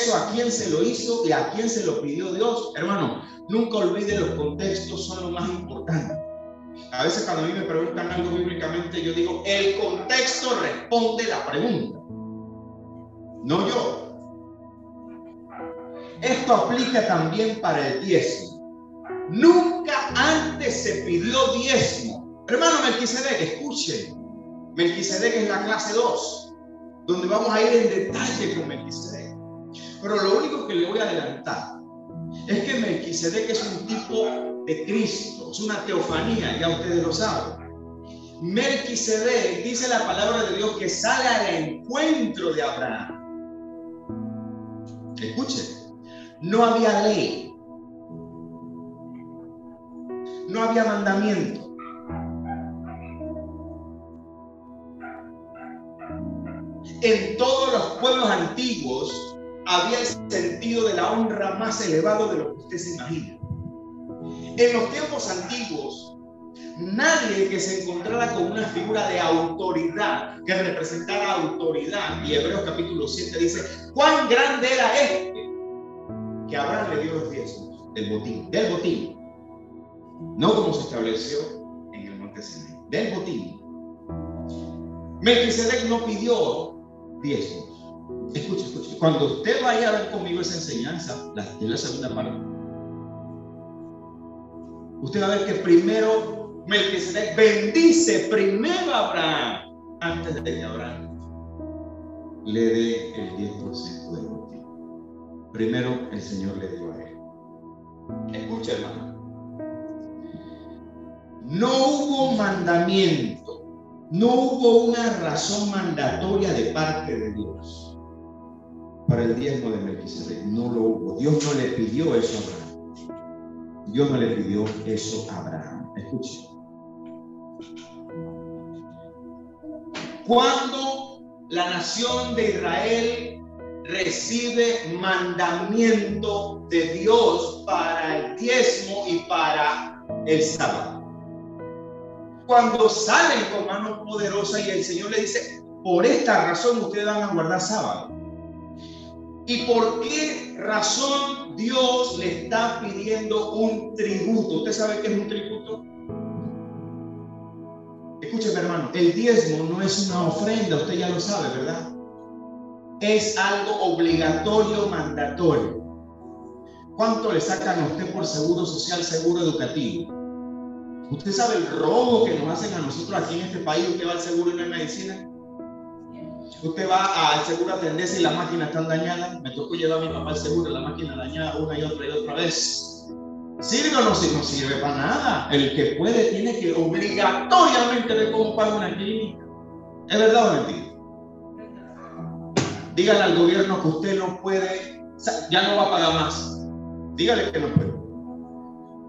eso a quién se lo hizo y a quién se lo pidió Dios. Hermano, nunca olvide los contextos, son lo más importante. A veces cuando a mí me preguntan algo bíblicamente, yo digo, el contexto responde la pregunta, no yo. Esto aplica también para el diezmo. Nunca antes se pidió diezmo. Hermano Melquisedec, escuchen. Melquisedec es la clase 2, donde vamos a ir en detalle con Melquisedec. Pero lo único que le voy a adelantar es que Melquisedec es un tipo de Cristo, es una teofanía, ya ustedes lo saben. Melquisedec, dice la palabra de Dios, que sale al encuentro de Abraham. Escuchen, no había ley, no había mandamiento. En todos los pueblos antiguos había el sentido de la honra más elevado de lo que usted se imagina. En los tiempos antiguos, nadie que se encontrara con una figura de autoridad, que representara autoridad, y Hebreos capítulo 7 dice, cuán grande era este, que Abraham le dio los diezmos del botín, no como se estableció en el monte Sinaí, del botín. Melquisedec no pidió diezmos. Escuche, cuando usted vaya a ver conmigo esa enseñanza, de la segunda parte, usted va a ver que primero Melquisedec bendice primero a Abraham antes de que Abraham le dé el 10% del botín. Primero el Señor le dio a él. Escucha, hermano. No hubo mandamiento, no hubo una razón mandatoria de parte de Dios para el diezmo de Melquisedec. No lo hubo. Dios no le pidió eso a Abraham. Dios no le pidió eso a Abraham. Escuche. Cuando la nación de Israel recibe mandamiento de Dios para el diezmo y para el sábado. Cuando salen con mano poderosa y el Señor le dice, por esta razón ustedes van a guardar sábado. ¿Y por qué razón Dios le está pidiendo un tributo? ¿Usted sabe qué es un tributo? Escúcheme, hermano, el diezmo no es una ofrenda, usted ya lo sabe, ¿verdad? Es algo obligatorio, mandatorio. ¿Cuánto le sacan a usted por seguro social, seguro educativo? ¿Usted sabe el robo que nos hacen a nosotros aquí en este país? Usted va al seguro y no hay medicina. Usted va al seguro a atenderse y las máquinas están dañadas. Me tocó llevar a mi papá al seguro, la máquina dañada una y otra vez. ¿Sirve o no sirve? No sirve para nada. El que puede tiene que obligatoriamente ver cómo paga una clínica. ¿Es verdad o mentira? Dígale al gobierno que usted no puede, ya no va a pagar más. Dígale que no puede.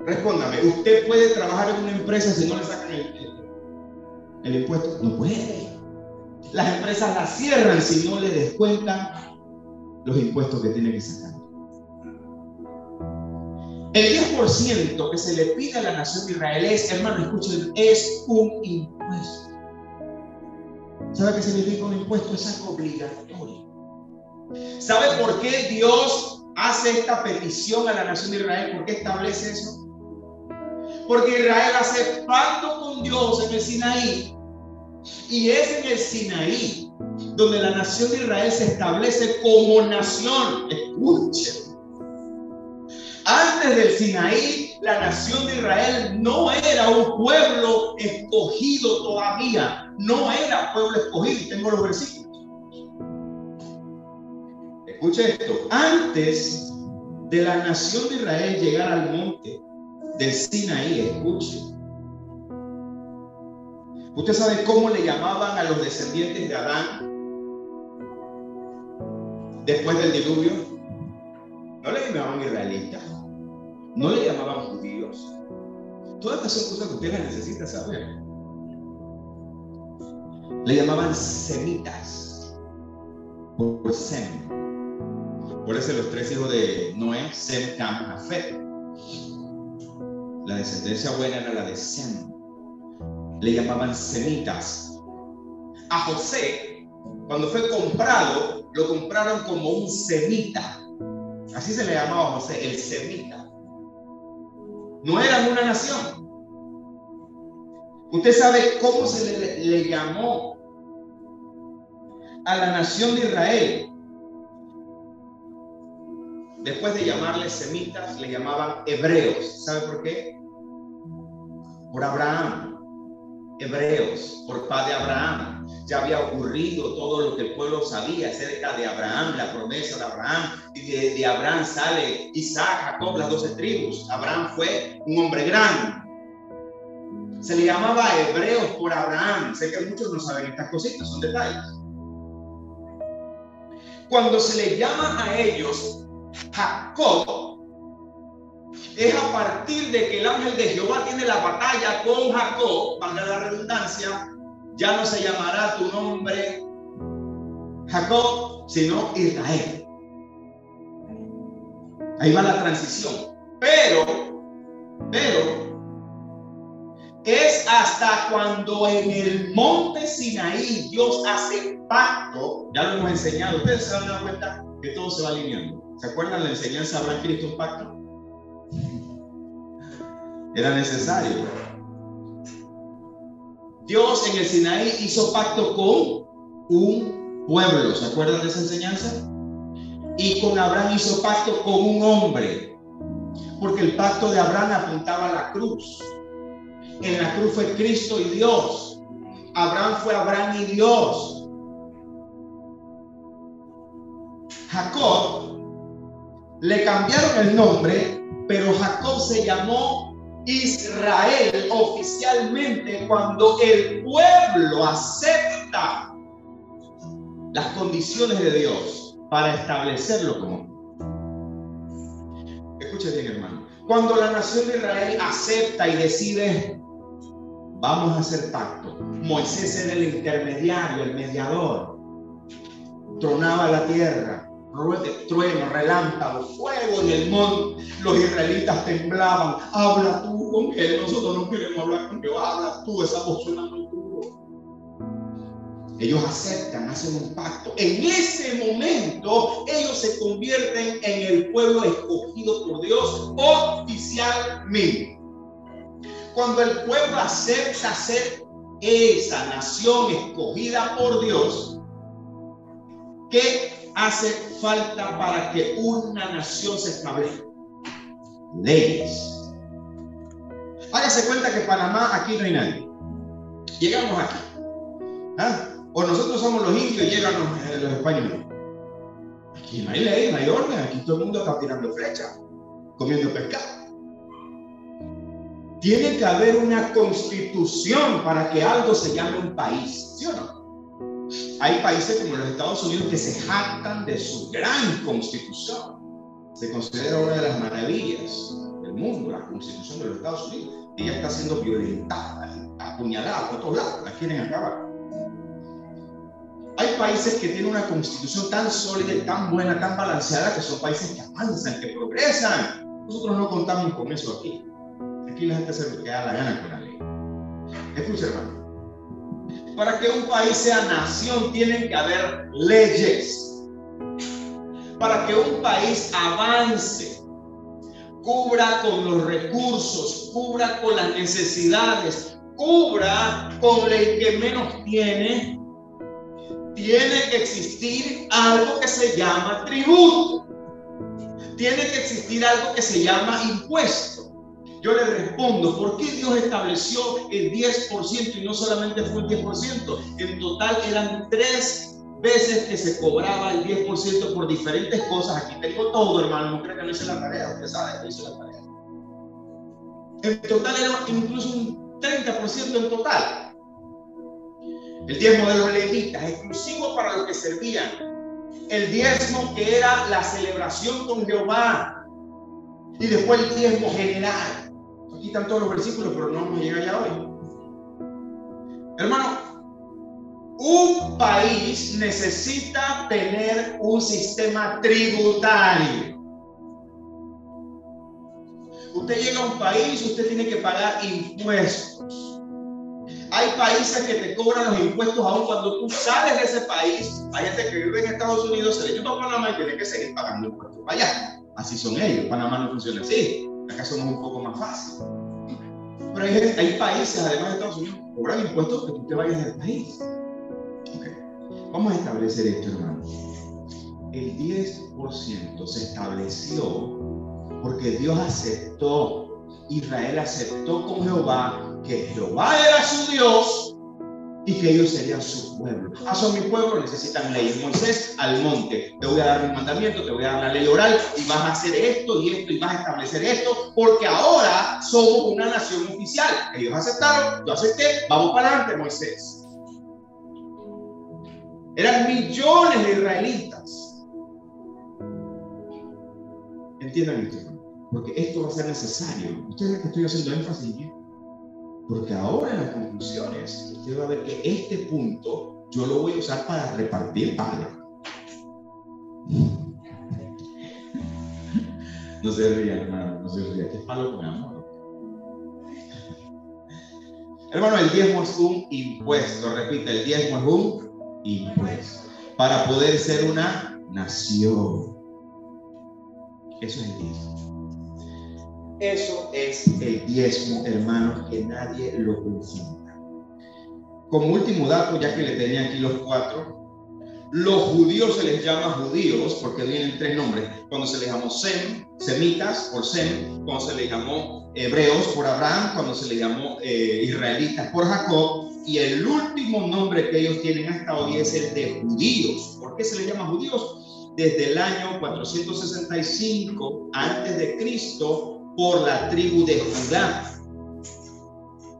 Respóndame, ¿usted puede trabajar en una empresa si no le sacan el impuesto? No puede. Las empresas las cierran si no le descuentan los impuestos que tiene que sacar. El 10% que se le pide a la nación de Israel es, hermano, escuchen, es un impuesto. ¿Sabe qué significa un impuesto? Es algo obligatorio. ¿Sabe por qué Dios hace esta petición a la nación de Israel? ¿Por qué establece eso? Porque Israel hace pacto con Dios en el Sinaí. Y es en el Sinaí donde la nación de Israel se establece como nación. Escuchen. Antes del Sinaí, la nación de Israel no era un pueblo escogido todavía. No era pueblo escogido. Tengo los versículos. Escuche esto. Antes de la nación de Israel llegar al monte del Sinaí, escuche. ¿Usted sabe cómo le llamaban a los descendientes de Adán después del diluvio? No le llamaban israelitas, no le llamaban judíos. Todas estas son cosas que usted necesita saber. Le llamaban semitas, por Sem. Por eso los tres hijos de Noé, Sem, Cam, Jafet. La descendencia buena era la de Sem. Le llamaban semitas. A José, cuando fue comprado, lo compraron como un semita. Así se le llamaba a José, el semita. No eran una nación. Usted sabe cómo se le llamó a la nación de Israel. Después de llamarles semitas, le llamaban hebreos. ¿Sabe por qué? Por Abraham. Hebreos, por padre Abraham. Ya había ocurrido todo lo que el pueblo sabía acerca de Abraham, la promesa de Abraham. Y de Abraham sale Isaac, Jacob, las 12 tribus. Abraham fue un hombre grande. Se le llamaba hebreos por Abraham. Sé que muchos no saben estas cositas, son detalles. Cuando se le llama a ellos Jacob, es a partir de que el ángel de Jehová tiene la batalla con Jacob, valga la redundancia, ya no se llamará tu nombre Jacob, sino Israel. Ahí va la transición. Pero es hasta cuando en el monte Sinaí Dios hace pacto. Ya lo hemos enseñado. Ustedes se dan cuenta que todo se va alineando. ¿Se acuerdan la enseñanza? ¿Habrá Cristo un pacto? Era necesario. Dios en el Sinaí hizo pacto con un pueblo. ¿Se acuerdan de esa enseñanza? Y con Abraham hizo pacto con un hombre. Porque el pacto de Abraham apuntaba a la cruz. En la cruz fue Cristo y Dios. Abraham fue Abraham y Dios. Jacob le cambiaron el nombre, pero Jacob se llamó Israel oficialmente cuando el pueblo acepta las condiciones de Dios para establecerlo como. Escuche bien, hermano. Cuando la nación de Israel acepta y decide, vamos a hacer pacto. Moisés era el intermediario, el mediador. Tronaba la tierra, trueno, relámpago, fuego en el monte. Los israelitas temblaban. Habla tú con él, nosotros no queremos hablar con Dios. Habla tú, esa voz suena muy duro. Ellos aceptan, hacen un pacto. En ese momento, ellos se convierten en el pueblo escogido por Dios oficialmente. Cuando el pueblo acepta ser esa nación escogida por Dios, ¿qué hace falta para que una nación se establezca? Leyes. Hágase cuenta que Panamá aquí no hay nadie. Llegamos aquí. ¿Ah? O nosotros somos los indios y llegan los españoles. Aquí no hay ley, no hay orden. Aquí todo el mundo está tirando flechas, comiendo pescado. Tiene que haber una constitución para que algo se llame un país, ¿sí o no? Hay países como los Estados Unidos que se jactan de su gran constitución. Se considera una de las maravillas del mundo, la constitución de los Estados Unidos. Ella está siendo violentada, apuñalada por todos lados, la quieren acabar. Hay países que tienen una constitución tan sólida y tan buena, tan balanceada, que son países que avanzan, que progresan. Nosotros no contamos con eso aquí. Aquí la gente hace lo que da la gana con la ley. Escucha, hermano. Para que un país sea nación, tienen que haber leyes. Para que un país avance, cubra con los recursos, cubra con las necesidades, cubra con el que menos tiene, tiene que existir algo que se llama tributo. Tiene que existir algo que se llama impuesto. Yo le respondo, ¿por qué Dios estableció el 10% y no solamente fue el 10%? En total eran 3 veces que se cobraba el 10% por diferentes cosas. Aquí tengo todo, hermano, no creo que no hice la tarea, usted sabe que hice la tarea. En total era incluso un 30% en total. El diezmo de los levitas, exclusivo para los que servían. El diezmo que era la celebración con Jehová. Y después el diezmo general. Aquí están todos los versículos, pero no nos llega ya hoy. Hermano, un país necesita tener un sistema tributario. Usted llega a un país, usted tiene que pagar impuestos. Hay países que te cobran los impuestos aún cuando tú sales de ese país. Hay gente que vive en Estados Unidos, se le lleva a Panamá y tiene que seguir pagando impuestos allá. así son ellos. Panamá no funciona así. Acá somos un poco más fácil. Pero hay países, además de Estados Unidos, que cobran impuestos que tú te vayas del país. Okay. Vamos a establecer esto, hermano. El 10% se estableció porque Dios aceptó, Israel aceptó con Jehová que Jehová era su Dios y que ellos serían su pueblo. Son mi pueblo, necesitan leyes. Moisés, al monte, te voy a dar un mandamiento, te voy a dar la ley oral y vas a hacer esto y vas a establecer esto, porque ahora somos una nación oficial. Ellos aceptaron, yo acepté, vamos para adelante, Moisés. Eran millones de israelitas. Entiendan esto, porque esto va a ser necesario. Ustedes ven que estoy haciendo énfasis, ¿eh? Porque ahora en las conclusiones usted va a ver que este punto yo lo voy a usar para repartir palo. No se ría, hermano, no se ría. ¿Qué es palo con amor? Hermano, el diezmo es un impuesto. Repite, el diezmo es un impuesto. Para poder ser una nación. Eso es el diezmo. Eso es el diezmo, hermanos, que nadie lo confunda. Como último dato, ya que le tenía aquí los 4, los judíos se les llama judíos porque vienen 3 nombres. Cuando se les llamó Sem, semitas por Sem, cuando se les llamó hebreos por Abraham, cuando se les llamó israelitas por Jacob, y el último nombre que ellos tienen hasta hoy es el de judíos. ¿Por qué se les llama judíos? Desde el año 465 antes de Cristo, por la tribu de Judá,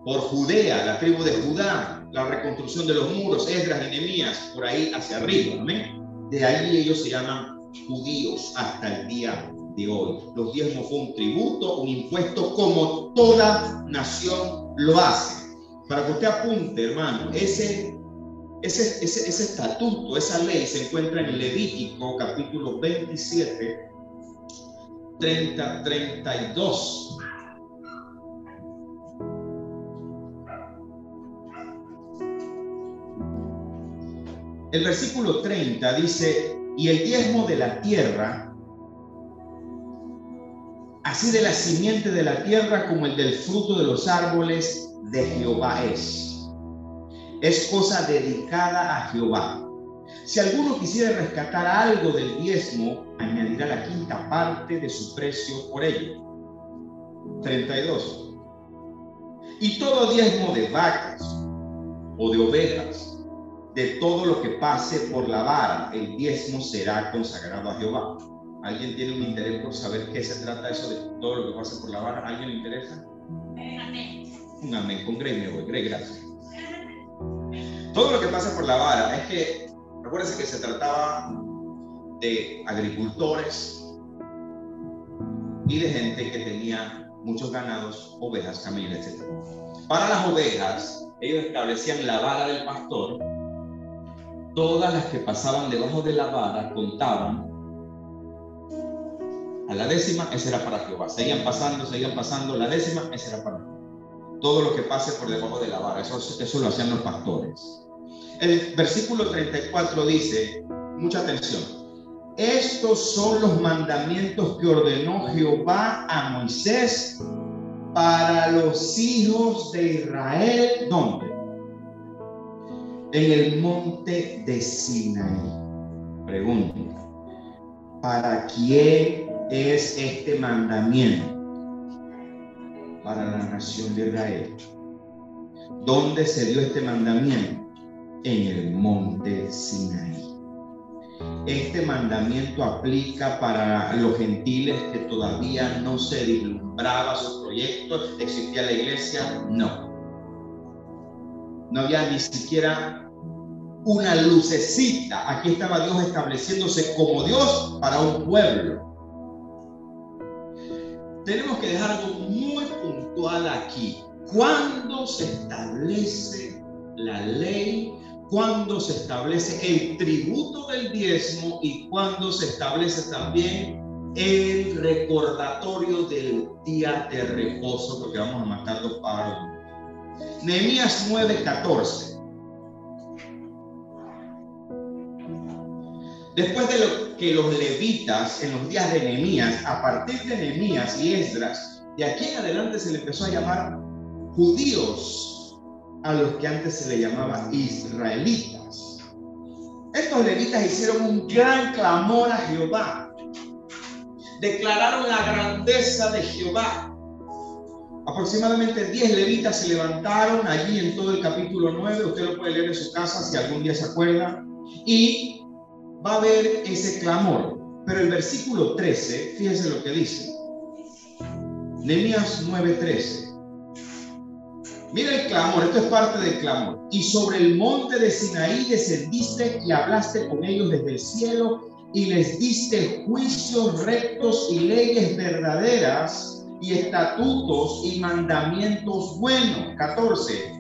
por Judea, la tribu de Judá, la reconstrucción de los muros, Esdras y Nehemías, por ahí hacia arriba, ¿amén? De ahí ellos se llaman judíos hasta el día de hoy. Los diezmos fue un tributo, un impuesto, como toda nación lo hace. Para que usted apunte, hermano, ese estatuto, esa ley se encuentra en Levítico capítulo 27, 30-32. El versículo 30 dice: y el diezmo de la tierra, así de la simiente de la tierra como el del fruto de los árboles de Jehová es cosa dedicada a Jehová. Si alguno quisiera rescatar algo del diezmo, añadirá la quinta parte de su precio por ello. 32. Y todo diezmo de vacas o de ovejas, de todo lo que pase por la vara, el diezmo será consagrado a Jehová. ¿Alguien tiene un interés por saber qué se trata eso de todo lo que pase por la vara? ¿Alguien le interesa? Amén. Un amén. Con Greg, gracias. Todo lo que pasa por la vara es que, recuérdense que se trataba de agricultores y de gente que tenía muchos ganados, ovejas, camellos, etc. Para las ovejas, ellos establecían la vara del pastor. Todas las que pasaban debajo de la vara contaban. A la décima, esa era para Jehová. Seguían pasando, la décima, esa era para Jehová. Todo lo que pase por debajo de la vara, eso lo hacían los pastores. El versículo 34 dice, mucha atención: estos son los mandamientos que ordenó Jehová a Moisés para los hijos de Israel. ¿Dónde? En el monte de Sinaí. Pregunta: ¿para quién es este mandamiento? Para la nación de Israel. ¿Dónde se dio este mandamiento? En el monte Sinaí. Este mandamiento aplica para los gentiles que todavía no se vislumbraba su proyecto. ¿Existía la iglesia? No. No había ni siquiera una lucecita. Aquí estaba Dios estableciéndose como Dios para un pueblo. Tenemos que dejar algo muy puntual aquí. ¿Cuándo se establece la ley? ¿Cuándo se establece el tributo del diezmo? ¿Y cuándo se establece también el recordatorio del día de reposo? Porque vamos a matar 2 pájaros. Nehemías 9:14. Después de lo que los levitas en los días de Nehemías, a partir de Nehemías y Esdras, de aquí en adelante se le empezó a llamar judíos a los que antes se le llamaba israelitas. Estos levitas hicieron un gran clamor a Jehová. Declararon la grandeza de Jehová. Aproximadamente 10 levitas se levantaron allí en todo el capítulo 9. Usted lo puede leer en su casa si algún día se acuerda. Y va a ver ese clamor. Pero el versículo 13, fíjense lo que dice. Nehemías 9:13. Mira el clamor, esto es parte del clamor. Y sobre el monte de Sinaí descendiste y hablaste con ellos desde el cielo y les diste juicios rectos y leyes verdaderas y estatutos y mandamientos buenos. 14.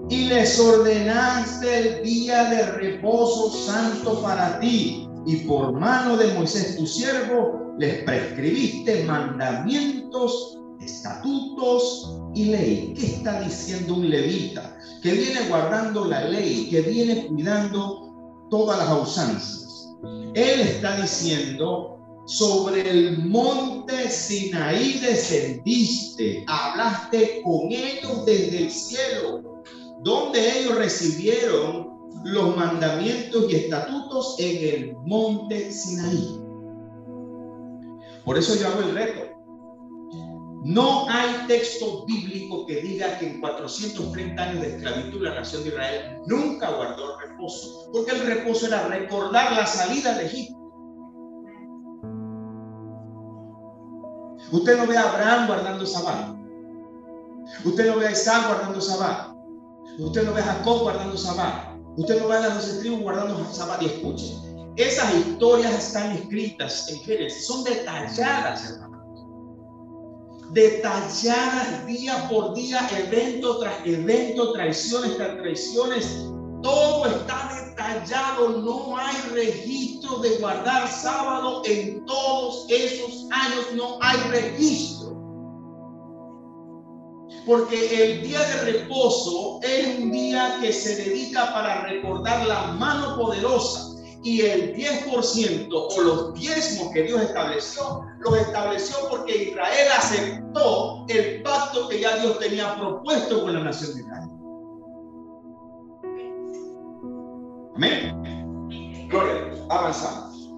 Y les ordenaste el día de reposo santo para ti, y por mano de Moisés tu siervo les prescribiste mandamientos, estatutos y ley. ¿Qué está diciendo un levita que viene guardando la ley, que viene cuidando todas las usanzas? Él está diciendo: sobre el monte Sinaí descendiste, hablaste con ellos desde el cielo, donde ellos recibieron los mandamientos y estatutos en el monte Sinaí. Por eso yo hago el reto. No hay texto bíblico que diga que en 430 años de esclavitud la nación de Israel nunca guardó el reposo, porque el reposo era recordar la salida de Egipto. Usted no ve a Abraham guardando Sabbat. Usted no ve a Isaac guardando Sabbat. Usted no ve a Jacob guardando Sabbat. Usted no ve a las 12 tribus guardando Sabbat. Y escuche, esas historias están escritas en Génesis, son detalladas, hermano. Detalladas día por día, evento tras evento, traiciones tras traiciones. Todo está detallado. No hay registro de guardar sábado en todos esos años. No hay registro. Porque el día de reposo es un día que se dedica para recordar la mano poderosa. Y el 10% o los diezmos que Dios estableció, los estableció porque Israel aceptó el pacto que ya Dios tenía propuesto con la nación de Israel. Amén. Gloria a Dios. Avanzamos.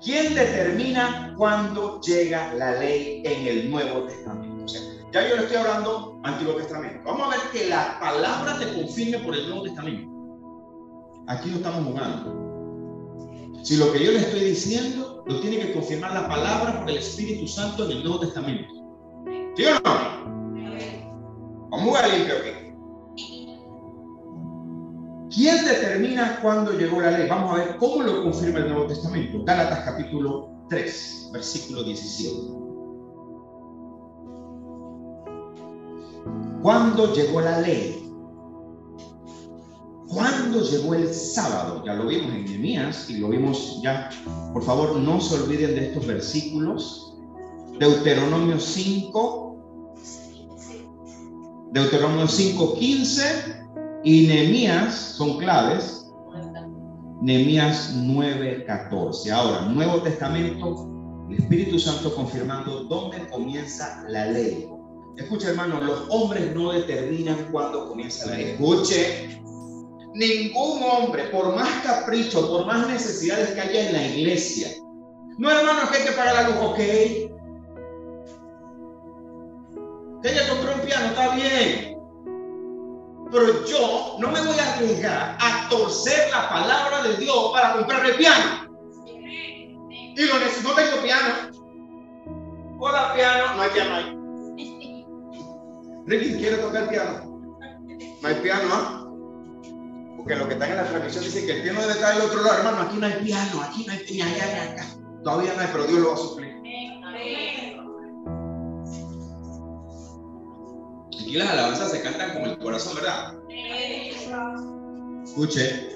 ¿Quién determina cuándo llega la ley en el Nuevo Testamento? O sea, ya yo le estoy hablando Antiguo Testamento. Vamos a ver que la palabra te confirme por el Nuevo Testamento. Aquí no estamos jugando. Si lo que yo le estoy diciendo lo tiene que confirmar la palabra por el Espíritu Santo en el Nuevo Testamento. ¿Sí o no? Vamos a jugar limpio aquí. ¿Quién determina cuándo llegó la ley? Vamos a ver cómo lo confirma el Nuevo Testamento. Gálatas capítulo 3, versículo 17. ¿Cuándo llegó la ley? ¿Cuándo llegó el sábado? Ya lo vimos en Nehemías y lo vimos ya. Por favor, no se olviden de estos versículos. Deuteronomio 5, Deuteronomio 5:15 y Nehemías son claves. Nehemías 9:14. Ahora, Nuevo Testamento, el Espíritu Santo confirmando dónde comienza la ley. Escucha, hermano, los hombres no determinan cuándo comienza la ley. Escuche. Ningún hombre, por más capricho, por más necesidades que haya en la iglesia. No, hermano, que hay que pagar la luz, ok. Que ella compró un piano, está bien. Pero yo no me voy a arriesgar a torcer la palabra de Dios para comprar el piano. Y lo necesito, no tengo piano. Hola, piano, no hay piano ahí. Ricky, ¿quiere tocar el piano? No hay piano, ¿ah? Porque lo que está en la transmisión dice que el piano debe estar del otro lado, hermano. Aquí no hay piano, aquí no hay piano, allá, acá. Todavía no hay, pero Dios lo va a suplir. Aquí las alabanzas se cantan con el corazón, ¿verdad? Escuche.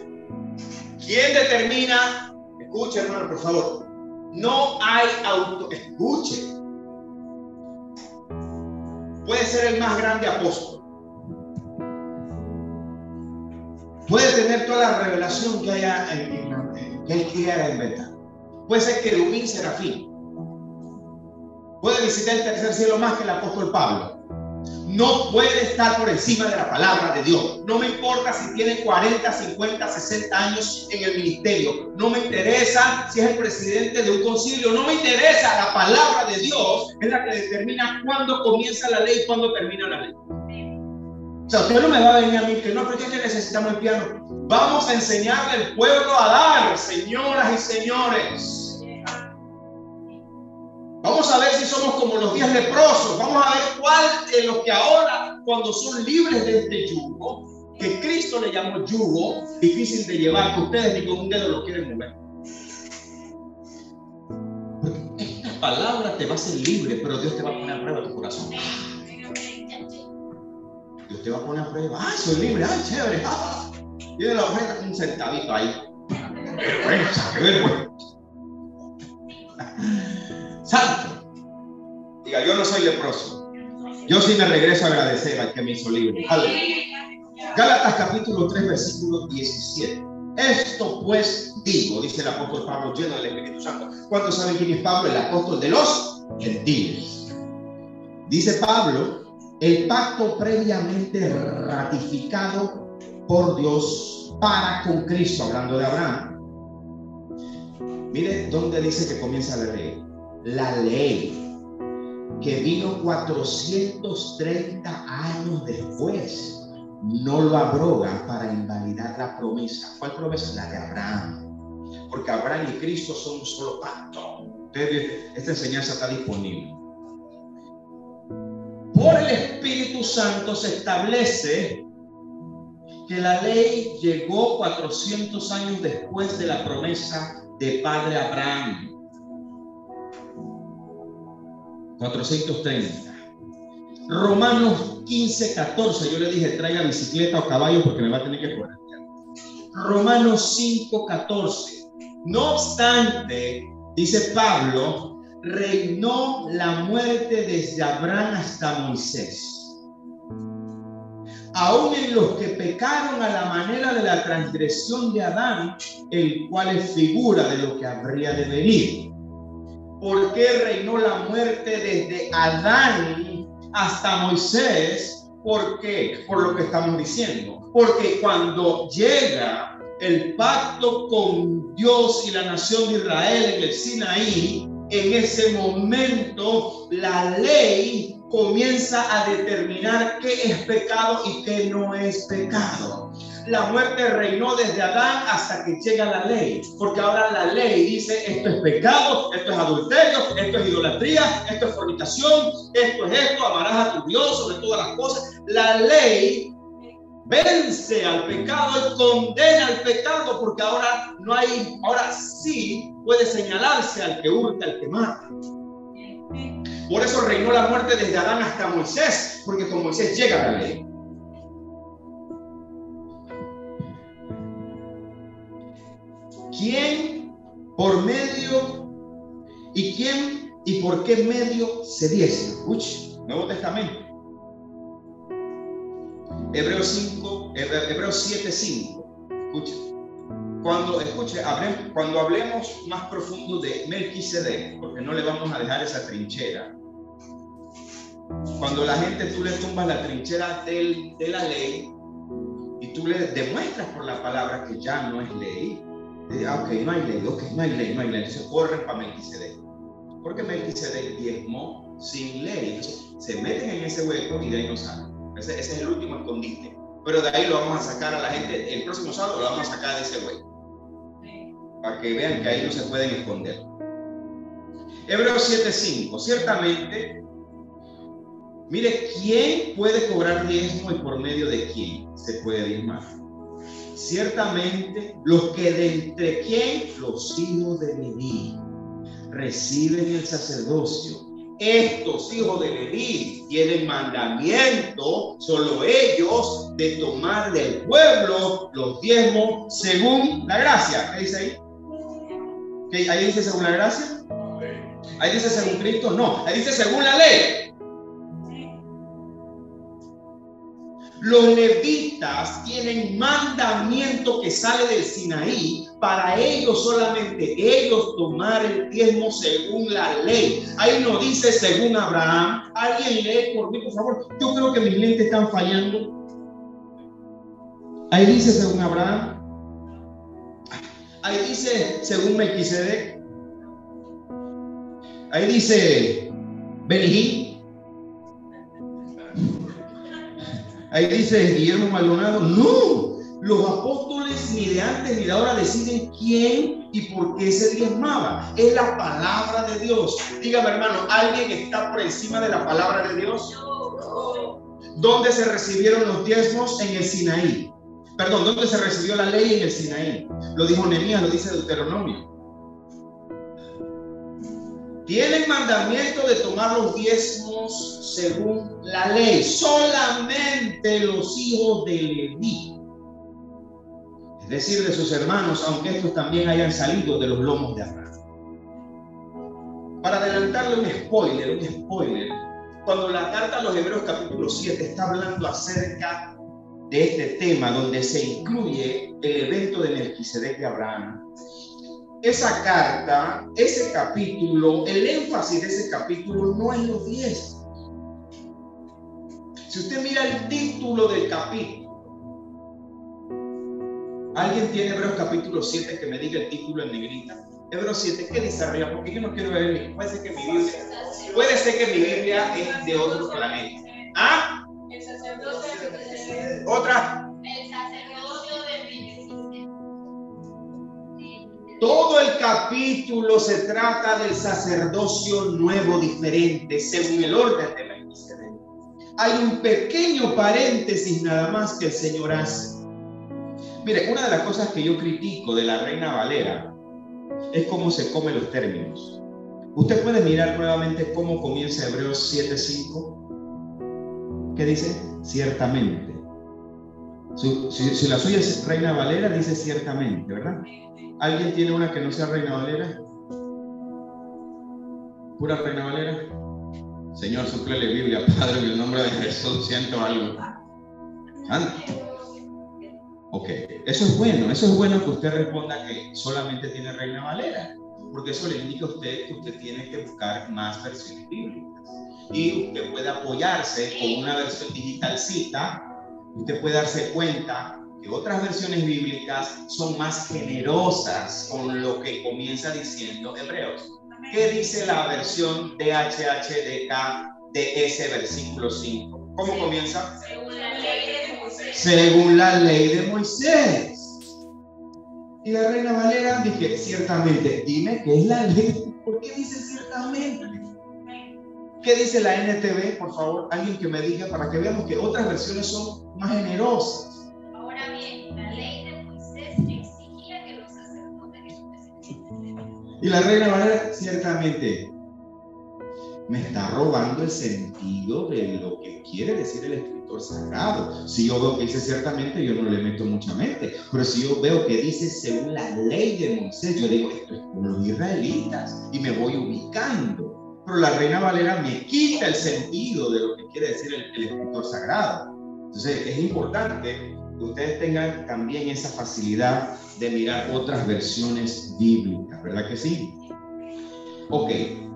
¿Quién determina? Escuche, hermano, por favor. No hay auto. Escuche. Puede ser el más grande apóstol. Puede tener toda la revelación que haya que él quiera inventar. Puede ser querubín, serafín. Puede visitar el tercer cielo más que el apóstol Pablo. No puede estar por encima de la palabra de Dios. No me importa si tiene 40, 50, 60 años en el ministerio. No me interesa si es el presidente de un concilio. No me interesa. La palabra de Dios es la que determina cuándo comienza la ley y cuándo termina la ley. O sea, usted no me va a venir a mí que no, porque es que necesitamos el piano. Vamos a enseñarle al pueblo a dar, señoras y señores. Vamos a ver si somos como los 10 leprosos. Vamos a ver cuál de los que ahora, cuando son libres de este yugo, que Cristo le llamó yugo, difícil de llevar, que ustedes ni con un dedo lo quieren mover. Porque esta palabra te va a hacer libre, pero Dios te va a poner a prueba tu corazón. Dios te va a poner a prueba. ¡Ay, soy libre! ¡Ay, chévere! ¡Ah! Tiene la ofrenda con un centavito ahí. Santo. Diga, yo no soy leproso. Yo sí me regreso a agradecer al que me hizo libre. Gálatas capítulo 3, versículo 17. Esto pues digo, dice el apóstol Pablo, lleno del Espíritu Santo. ¿Cuántos saben quién es Pablo? El apóstol de los gentiles. Dice Pablo, el pacto previamente ratificado por Dios para con Cristo, hablando de Abraham. Mire dónde dice que comienza la ley. La ley que vino 430 años después no lo abroga para invalidar la promesa. ¿Cuál promesa? La de Abraham. Porque Abraham y Cristo son un solo pacto. Esta enseñanza está disponible. Por el Espíritu Santo se establece que la ley llegó 400 años después de la promesa de padre Abraham. 430. Romanos 15, 14. Yo le dije, traiga bicicleta o caballo porque me va a tener que poner. Romanos 5, 14. No obstante, dice Pablo, reinó la muerte desde Abraham hasta Moisés. Aún en los que pecaron a la manera de la transgresión de Adán, el cual es figura de lo que habría de venir. ¿Por qué reinó la muerte desde Adán hasta Moisés? ¿Por qué? Por lo que estamos diciendo. Porque cuando llega el pacto con Dios y la nación de Israel en el Sinaí, en ese momento la ley comienza a determinar qué es pecado y qué no es pecado. La muerte reinó desde Adán hasta que llega la ley, porque ahora la ley dice esto es pecado, esto es adulterio, esto es idolatría, esto es fornicación, esto es esto, amarás a tu Dios sobre todas las cosas. La ley vence al pecado y condena al pecado, porque ahora no hay, ahora sí puede señalarse al que hurta, al que mata. Por eso reinó la muerte desde Adán hasta Moisés, porque con Moisés llega la ley. ¿Quién por medio y quién y por qué medio se diese? Escuche, Nuevo Testamento. Hebreos 7:5. Escuche. Cuando hablemos más profundo de Melquisedec, porque no le vamos a dejar esa trinchera. Cuando la gente, tú le tumbas la trinchera de la ley y tú le demuestras por la palabra que ya no es ley. Ok, no hay ley, no hay ley. Entonces corren para Melquisedec. Porque Melquisedec diezmó sin ley. Entonces, se meten en ese hueco y de ahí no salen. Ese es el último escondite. Pero de ahí lo vamos a sacar a la gente. El próximo sábado lo vamos a sacar de ese hueco. Para que vean que ahí no se pueden esconder. Hebreos 7:5. Ciertamente, mire, ¿quién puede cobrar diezmo y por medio de quién se puede diezmar? Ciertamente, los que de entre quién, los hijos de Leví, reciben el sacerdocio. Estos hijos de Leví tienen mandamiento, solo ellos, de tomar del pueblo los diezmos según la gracia. ¿Qué dice ahí? ¿Qué? ¿Ahí dice según la gracia? ¿Ahí dice según Cristo? No, ahí dice según la ley. Los levitas tienen mandamiento que sale del Sinaí para ellos solamente, ellos tomar el diezmo según la ley. Ahí no dice según Abraham. Alguien lee por mí, por favor. Yo creo que mis lentes están fallando. Ahí dice según Abraham. Ahí dice según Melquisedec. Ahí dice Benijín. Ahí dice Guillermo Maldonado. No, los apóstoles ni de antes ni de ahora deciden quién y por qué se diezmaba. Es la palabra de Dios. Dígame, hermano, ¿alguien está por encima de la palabra de Dios? ¿Dónde se recibieron los diezmos? En el Sinaí. Perdón, ¿dónde se recibió la ley? En el Sinaí. Lo dijo Nehemías, lo dice Deuteronomio. Tienen mandamiento de tomar los diezmos según la ley. Solamente los hijos de Leví, es decir, de sus hermanos, aunque estos también hayan salido de los lomos de Abraham. Para adelantarle un spoiler. Cuando la carta a los Hebreos capítulo 7 está hablando acerca de este tema, donde se incluye el evento de Melquisedec de Abraham, esa carta, ese capítulo, el énfasis de ese capítulo no es los 10. Si usted mira el título del capítulo, ¿alguien tiene Hebreos capítulo 7 que me diga el título en negrita? Hebreos 7, ¿qué dice arriba? Porque yo no quiero ver, puede ser que mi Biblia es de otro planeta. ¿Ah? El sacerdocio. Otra. El sacerdocio de Melquisedec. Todo el capítulo se trata del sacerdocio nuevo, diferente, según el orden de Melquisedec. Hay un pequeño paréntesis nada más que el Señor hace. Mire, una de las cosas que yo critico de la Reina Valera es cómo se come los términos. Usted puede mirar nuevamente cómo comienza Hebreos 7:5. ¿Qué dice? Ciertamente. Si la suya es Reina Valera, dice ciertamente, ¿verdad? ¿Alguien tiene una que no sea Reina Valera? ¿Pura Reina Valera? Señor, súplele Biblia, Padre, en el nombre de Jesús, siento algo. ¿Ah? Ok, eso es bueno que usted responda que solamente tiene Reina Valera, porque eso le indica a usted que usted tiene que buscar más versiones bíblicas. Y usted puede apoyarse con una versión digitalcita, usted puede darse cuenta que otras versiones bíblicas son más generosas con lo que comienza diciendo Hebreos. ¿Qué dice la versión DHHDK de ese versículo 5? ¿Cómo comienza? Según la ley de Moisés. Según la ley de Moisés. Y la Reina Valera dije, ciertamente. Dime qué es la ley. ¿Por qué dice ciertamente? ¿Qué dice la NTV? Por favor, alguien que me diga para que veamos que otras versiones son más generosas. Ahora bien, la ley de Moisés exigía que los sacerdotes y la Reina Valera, ciertamente, me está robando el sentido de lo que quiere decir el escritor sagrado. Si yo veo que dice ciertamente, yo no le meto mucha mente. Pero si yo veo que dice según la ley de Moisés, yo digo, esto es como los israelitas, y me voy ubicando. Pero la Reina Valera me quita el sentido de lo que quiere decir el escritor sagrado. Entonces es importante que ustedes tengan también esa facilidad de mirar otras versiones bíblicas, ¿verdad que sí? Ok,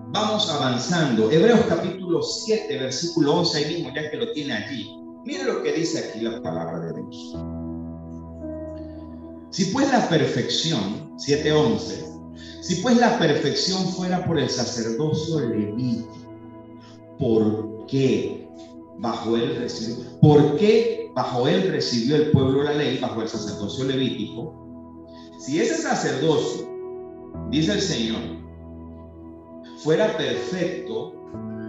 vamos avanzando. Hebreos capítulo 7, versículo 11, ahí mismo, ya que lo tiene allí. Miren lo que dice aquí la palabra de Dios. Si pues la perfección, 7:11, si pues la perfección fuera por el sacerdocio levítico, ¿por qué bajo él recibió el pueblo la ley bajo el sacerdocio levítico? Si ese sacerdocio, dice el Señor, fuera perfecto,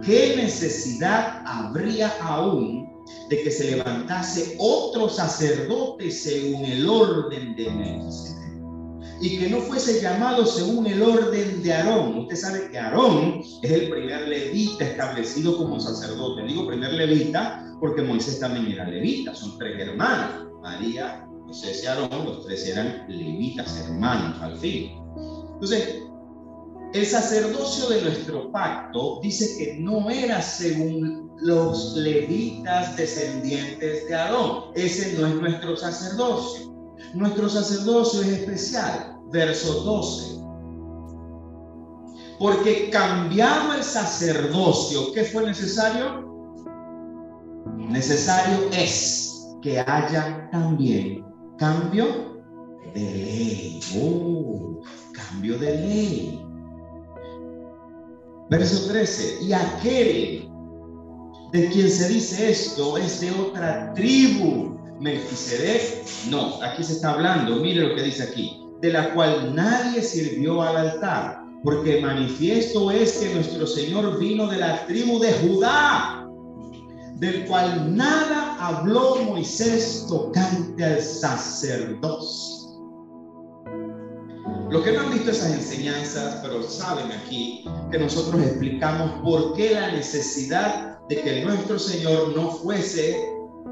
¿qué necesidad habría aún de que se levantase otro sacerdote según el orden de Melquisedec? Y que no fuese llamado según el orden de Aarón. Usted sabe que Aarón es el primer levita establecido como sacerdote. Digo primer levita porque Moisés también era levita. Son 3 hermanos. María, Moisés y Aarón, los 3 eran levitas, hermanos al fin. Entonces, El sacerdocio de nuestro pacto dice que no era según los levitas descendientes de Aarón. Ese no es nuestro sacerdocio. Nuestro sacerdocio es especial. Verso 12. Porque cambiaba el sacerdocio. ¿Qué fue necesario? Necesario es que haya también cambio de ley. Cambio de ley. Verso 13. Y aquel de quien se dice esto es de otra tribu. Melquisedec, no, aquí se está hablando, mire lo que dice aquí, de la cual nadie sirvió al altar, porque manifiesto es que nuestro Señor vino de la tribu de Judá, del cual nada habló Moisés tocante al sacerdocio. Los que no han visto esas enseñanzas, pero saben aquí que nosotros explicamos por qué la necesidad de que nuestro Señor no fuese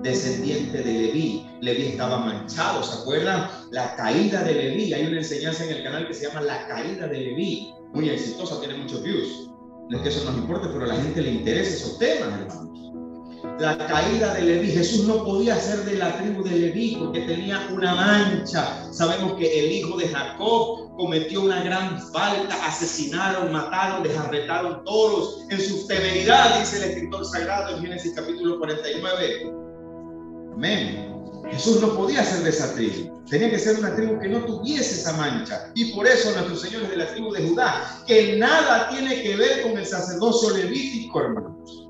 descendiente de Leví. Leví estaba manchado, ¿se acuerdan? La caída de Leví. Hay una enseñanza en el canal que se llama La caída de Leví. Muy exitosa, tiene muchos views. No es que eso nos importe, pero a la gente le interesa esos temas, hermanos. La caída de Leví. Jesús no podía ser de la tribu de Leví porque tenía una mancha. Sabemos que el hijo de Jacob cometió una gran falta, asesinaron, mataron, desarretaron toros en su temeridad, dice el escritor sagrado en Génesis capítulo 49. Amén. Jesús no podía ser de esa tribu, tenía que ser una tribu que no tuviese esa mancha, y por eso nuestro Señor es de la tribu de Judá, que nada tiene que ver con el sacerdocio levítico, hermanos.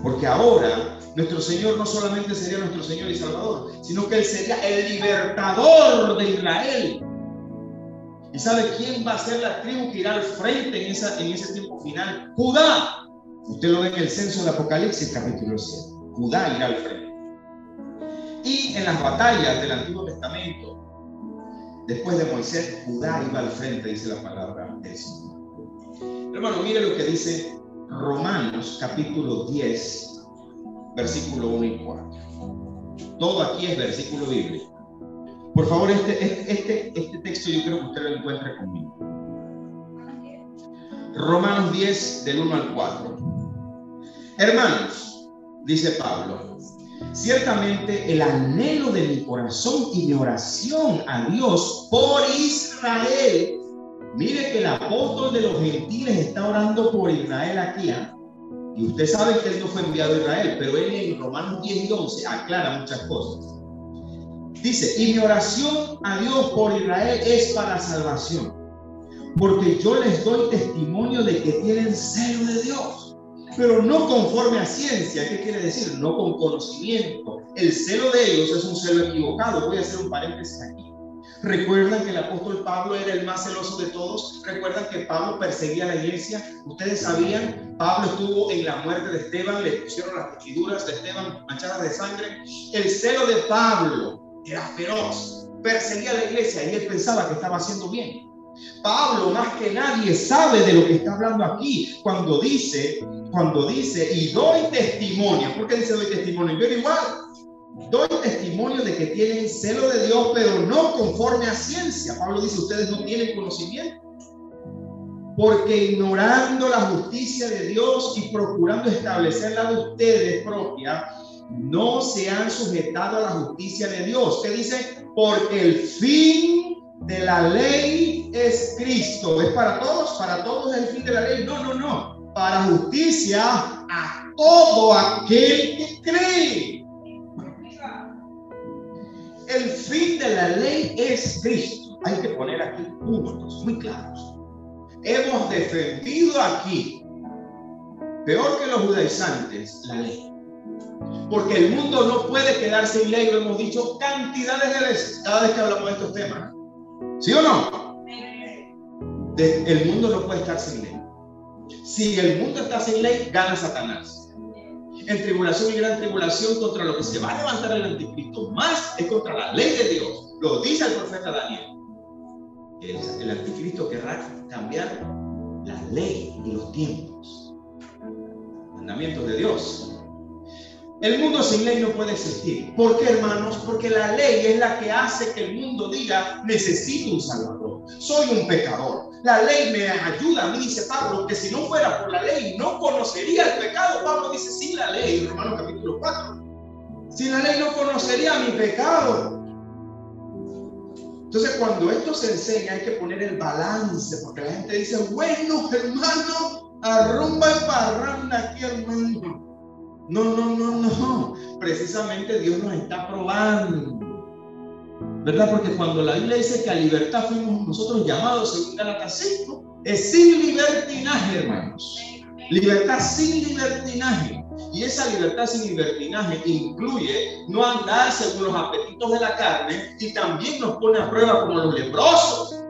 Porque ahora nuestro Señor no solamente sería nuestro Señor y Salvador, sino que Él sería el libertador de Israel. ¿Y sabe quién va a ser la tribu que irá al frente en ese tiempo final? Judá. Usted lo ve en el censo del Apocalipsis capítulo 7. Judá irá al frente. Y en las batallas del Antiguo Testamento, después de Moisés, Judá iba al frente, dice la palabra del Señor. Hermano, mire lo que dice Romanos capítulo 10, versículo 1 y 4. Todo aquí es versículo bíblico. Por favor, este texto yo quiero que usted lo encuentre conmigo. Romanos 10, del 1 al 4. Hermanos, dice Pablo, ciertamente el anhelo de mi corazón y mi oración a Dios por Israel. Mire que el apóstol de los gentiles está orando por Israel aquí, ¿eh? Y usted sabe que él no fue enviado a Israel, pero él en Romanos 10 y 11 aclara muchas cosas. Dice, y mi oración a Dios por Israel es para salvación, porque yo les doy testimonio de que tienen celo de Dios, pero no conforme a ciencia. ¿Qué quiere decir? No con conocimiento. El celo de ellos es un celo equivocado. Voy a hacer un paréntesis aquí. ¿Recuerdan que el apóstol Pablo era el más celoso de todos? ¿Recuerdan que Pablo perseguía a la iglesia? Ustedes sabían, Pablo estuvo en la muerte de Esteban, le pusieron las vestiduras de Esteban manchadas de sangre. El celo de Pablo era feroz, perseguía a la iglesia y él pensaba que estaba haciendo bien. Pablo más que nadie sabe de lo que está hablando aquí cuando dice y doy testimonio. ¿Por qué dice doy testimonio? Yo igual doy testimonio de que tienen celo de Dios, pero no conforme a ciencia. Pablo dice, ustedes no tienen conocimiento, porque ignorando la justicia de Dios y procurando establecer la de ustedes propia, no se han sujetado a la justicia de Dios. ¿Qué dice? Porque el fin de la ley es Cristo. ¿Es para todos el fin de la ley? No. Para justicia a todo aquel que cree. El fin de la ley es Cristo. Hay que poner aquí puntos muy claros. Hemos defendido aquí, peor que los judaizantes, la ley. Porque el mundo no puede quedar sin ley, lo hemos dicho cantidades de veces, cada vez que hablamos de estos temas. ¿Sí o no? El mundo no puede estar sin ley. Si el mundo está sin ley, gana Satanás. En tribulación y gran tribulación, contra lo que se va a levantar el anticristo más es contra la ley de Dios. Lo dice el profeta Daniel. El anticristo querrá cambiar la ley y los tiempos, mandamientos de Dios. El mundo sin ley no puede existir. ¿Por qué, hermanos? Porque la ley es la que hace que el mundo diga, necesito un Salvador, soy un pecador. La ley me ayuda a mí, dice Pablo, que si no fuera por la ley no conocería el pecado. Pablo dice, sin la ley, Romanos capítulo 4, sin la ley no conocería mi pecado. Entonces, cuando esto se enseña, hay que poner el balance, porque la gente dice, bueno, hermano, arrumba y parranda aquí, hermano. No. Precisamente Dios nos está probando, ¿verdad? Porque cuando la Biblia dice que a libertad fuimos nosotros llamados, según Gálatas 5, es sin libertinaje, hermanos. Libertad sin libertinaje. Y esa libertad sin libertinaje incluye no andar según los apetitos de la carne, y también nos pone a prueba como los leprosos.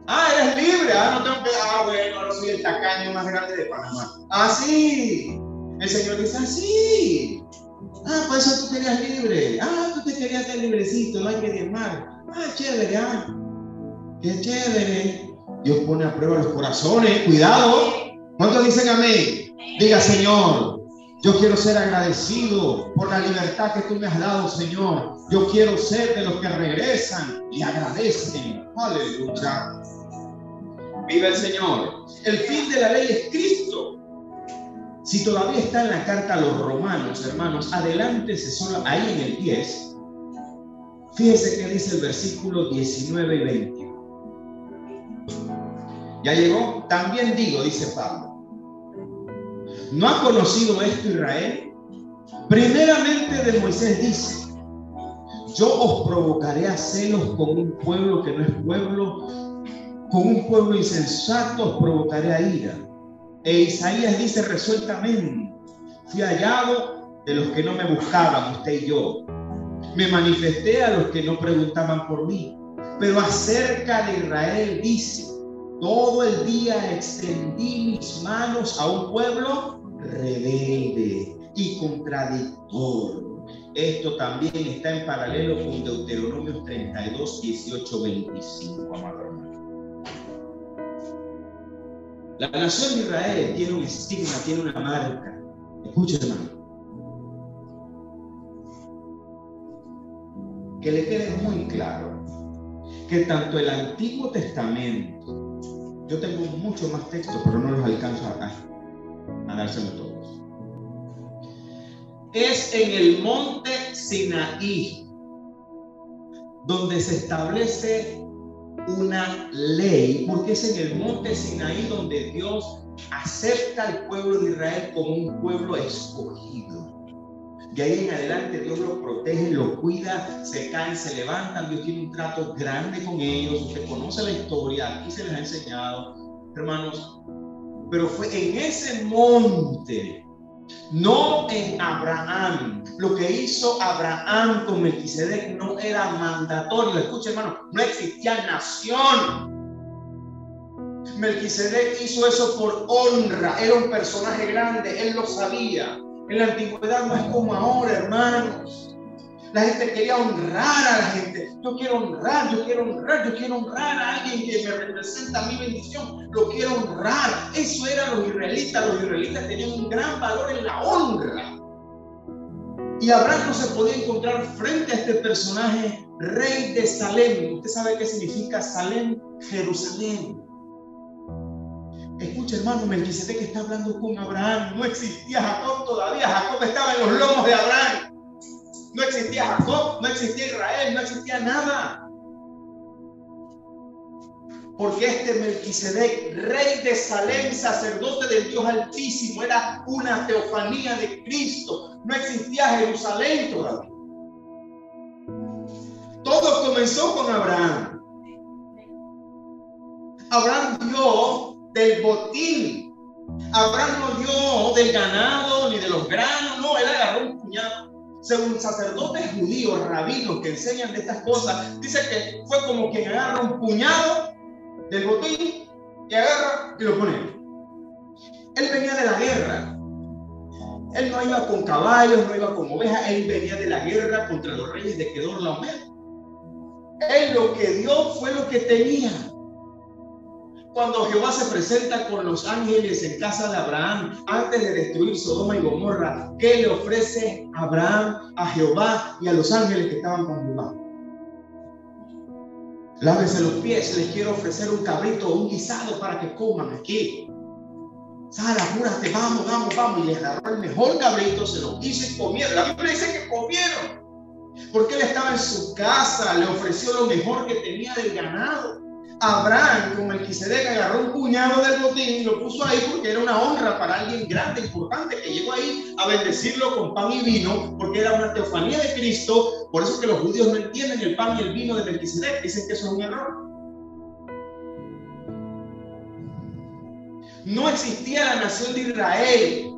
Eres libre, no tengo que, bueno, ahora soy el tacaño más grande de Panamá. Sí. El Señor dice, sí. Por eso tú querías libre. Tú te querías estar librecito, no hay que diezmar. Chévere, qué chévere. Dios pone a prueba los corazones, cuidado. ¿Cuántos dicen amén? Diga, Señor, yo quiero ser agradecido por la libertad que tú me has dado, Señor. Yo quiero ser de los que regresan y agradecen. Aleluya. Viva el Señor. El fin de la ley es Cristo. Si todavía está en la carta a los romanos, hermanos, adelántese solo ahí en el 10. Fíjese que dice el versículo 19 y 20. ¿Ya llegó? También digo, dice Pablo, ¿no ha conocido esto Israel? Primeramente de Moisés dice, yo os provocaré a celos con un pueblo que no es pueblo, con un pueblo insensato os provocaré a ira. Isaías dice resueltamente, fui hallado de los que no me buscaban, usted y yo. Me manifesté a los que no preguntaban por mí. Pero acerca de Israel dice, todo el día extendí mis manos a un pueblo rebelde y contradictor. Esto también está en paralelo con Deuteronomio 32, 18, 25, amado hermano. La nación de Israel tiene un estigma, tiene una marca. Escuche, hermano. Que le quede muy claro que tanto el Antiguo Testamento, yo tengo mucho más textos, pero no los alcanzo a dárselos todos. Es en el monte Sinaí donde se establece una ley, porque es en el monte Sinaí donde Dios acepta al pueblo de Israel como un pueblo escogido. De ahí en adelante Dios los protege, los cuida, se caen, se levantan. Dios tiene un trato grande con ellos. Usted conoce la historia, aquí se les ha enseñado, hermanos. Pero fue en ese monte, no en Abraham. Lo que hizo Abraham con Melquisedec no era mandatorio. Escuche, hermano, no existía nación. Melquisedec hizo eso por honra. Era un personaje grande, él lo sabía. En la antigüedad no es como ahora, hermanos. La gente quería honrar a la gente. Yo quiero honrar a alguien que me representa mi bendición. Lo quiero honrar. Eso eran los israelitas. Los israelitas tenían un gran valor en la honra. Y Abraham no se podía encontrar frente a este personaje, rey de Salem. ¿Usted sabe qué significa Salem? Jerusalén. Escucha, hermano, Melquisedec está hablando con Abraham. No existía Jacob todavía. Jacob estaba en los lomos de Abraham. No existía Jacob, no existía Israel, no existía nada. Porque este Melquisedec, rey de Salem, sacerdote del Dios Altísimo, era una teofanía de Cristo. No existía Jerusalén todavía. Todo comenzó con Abraham. Abraham dio del botín. Abraham no dio del ganado ni de los granos, no, él agarró un puñado. Según sacerdotes judíos, rabinos que enseñan de estas cosas, dice que fue como quien agarra un puñado del botín y agarra y lo pone. Él venía de la guerra. Él no iba con caballos, no iba con ovejas, él venía de la guerra contra los reyes de Kedorlaomer. Él lo que dio fue lo que tenía. Cuando Jehová se presenta con los ángeles en casa de Abraham, antes de destruir Sodoma y Gomorra, ¿qué le ofrece Abraham a Jehová y a los ángeles que estaban con Jehová? Lávense los pies, les quiero ofrecer un cabrito o un guisado para que coman aquí. Sara, apúrate, vamos. Y les agarró el mejor cabrito, se lo hizo y comieron. La Biblia dice que comieron. Porque él estaba en su casa, le ofreció lo mejor que tenía del ganado. Abraham, con Melquisedec, agarró un puñado del botín y lo puso ahí porque era una honra para alguien grande, importante, que llegó ahí a bendecirlo con pan y vino, porque era una teofanía de Cristo. Por eso que los judíos no entienden el pan y el vino de Melquisedec, dicen que eso es un error. No existía la nación de Israel.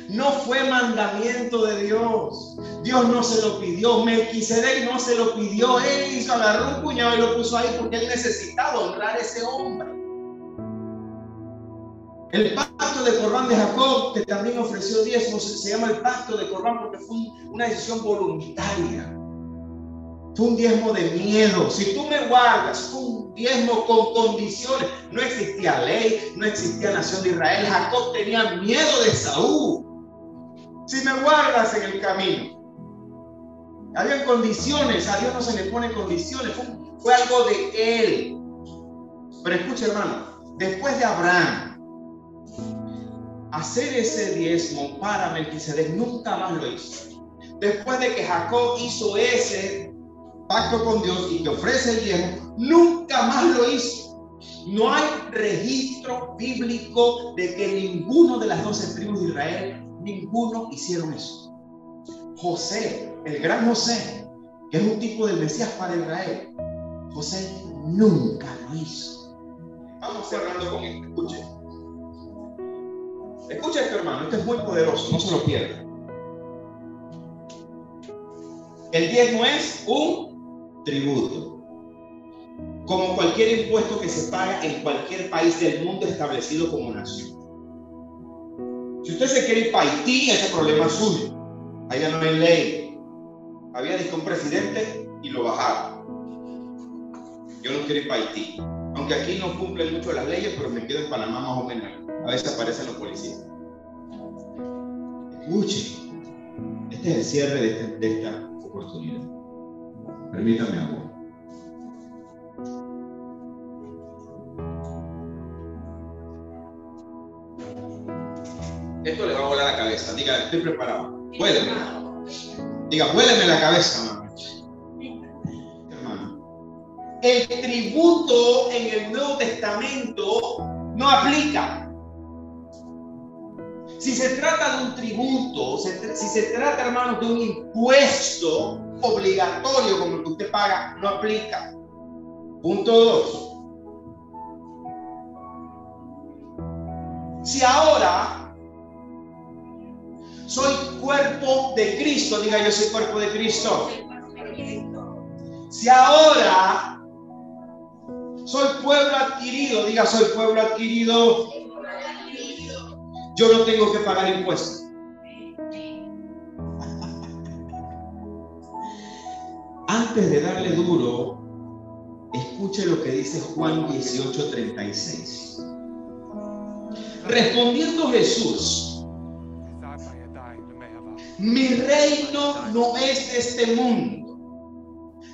No fue mandamiento de Dios. Dios no se lo pidió. Melquisedec no se lo pidió. Él agarró un puñado y lo puso ahí porque él necesitaba honrar a ese hombre. El pacto de Corbán de Jacob, que también ofreció diezmos, se llama el pacto de Corbán porque fue una decisión voluntaria. Fue un diezmo de miedo. Si tú me guardas, fue un diezmo con condiciones. No existía ley, no existía nación de Israel. Jacob tenía miedo de Saúl. Si me guardas en el camino. Habían condiciones, a Dios no se le pone condiciones, fue algo de él. Pero escucha, hermano, después de Abraham hacer ese diezmo para Melquisedec, nunca más lo hizo. Después de que Jacob hizo ese pacto con Dios y que ofrece el diezmo, nunca más lo hizo. No hay registro bíblico de que ninguno de las 12 tribus de Israel, ninguno hicieron eso. José, el gran José, que es un tipo del Mesías para Israel, José nunca lo hizo. Vamos cerrando con esto. Escuche esto, hermano, esto es muy poderoso, no se lo pierda. El diezmo es un tributo, como cualquier impuesto que se paga en cualquier país del mundo establecido como nación. Si usted se quiere ir para Haití, ese problema es suyo. Allá no hay ley. Había un presidente y lo bajaron. Yo no quiero ir para Haití. Aunque aquí no cumplen mucho las leyes, pero me quedo en Panamá más o menos. A veces aparecen los policías. Escuche. Este es el cierre de esta oportunidad. Permítame agua. Esto le va a volar la cabeza. Diga, estoy preparado. Vuéleme. Diga, vuéleme la cabeza, hermano. El tributo en el Nuevo Testamento no aplica. Si se trata de un tributo, si se trata, hermano, de un impuesto obligatorio como el que usted paga, no aplica. Punto 2. Si ahora soy cuerpo de Cristo, diga yo soy cuerpo de Cristo. Si ahora soy pueblo adquirido, diga soy pueblo adquirido. Yo no tengo que pagar impuestos. Antes de darle duro, escuche lo que dice Juan 18:36. Respondiendo Jesús: mi reino no es de este mundo.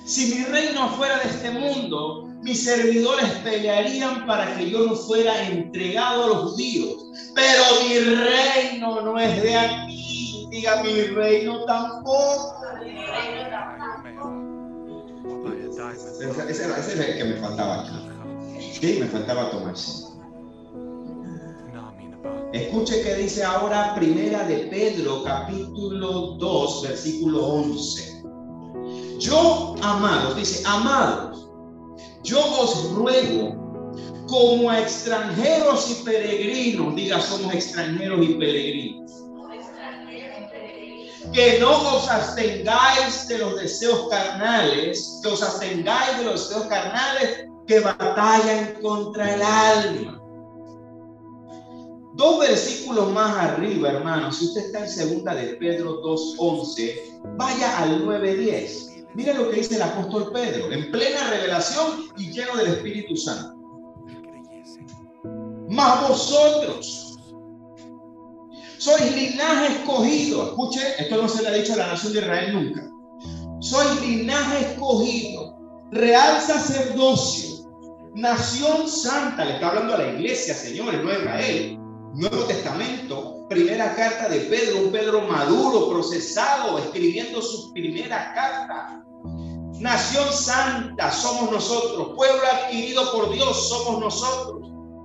Si mi reino fuera de este mundo, mis servidores pelearían para que yo no fuera entregado a los judíos. Pero mi reino no es de aquí. Diga, mi reino tampoco. Ese es el que me faltaba aquí. Sí, me faltaba tomarse. Escuche que dice ahora Primera de Pedro, capítulo 2, versículo 11. Yo, amados, dice, amados, yo os ruego como a extranjeros y peregrinos, diga, somos extranjeros y peregrinos, que no os abstengáis de los deseos carnales, que batallan contra el alma. 2 versículos más arriba, hermano, si usted está en Segunda de Pedro 2:11, vaya al 9:10. Mire lo que dice el apóstol Pedro, en plena revelación y lleno del Espíritu Santo. Mas vosotros sois linaje escogido. Escuche, esto no se le ha dicho a la nación de Israel nunca. Sois linaje escogido, real sacerdocio, nación santa. Le está hablando a la iglesia, señores, no a Israel. Nuevo Testamento, primera carta de Pedro, un Pedro maduro, procesado, escribiendo su primera carta. Nación santa somos nosotros, pueblo adquirido por Dios somos nosotros,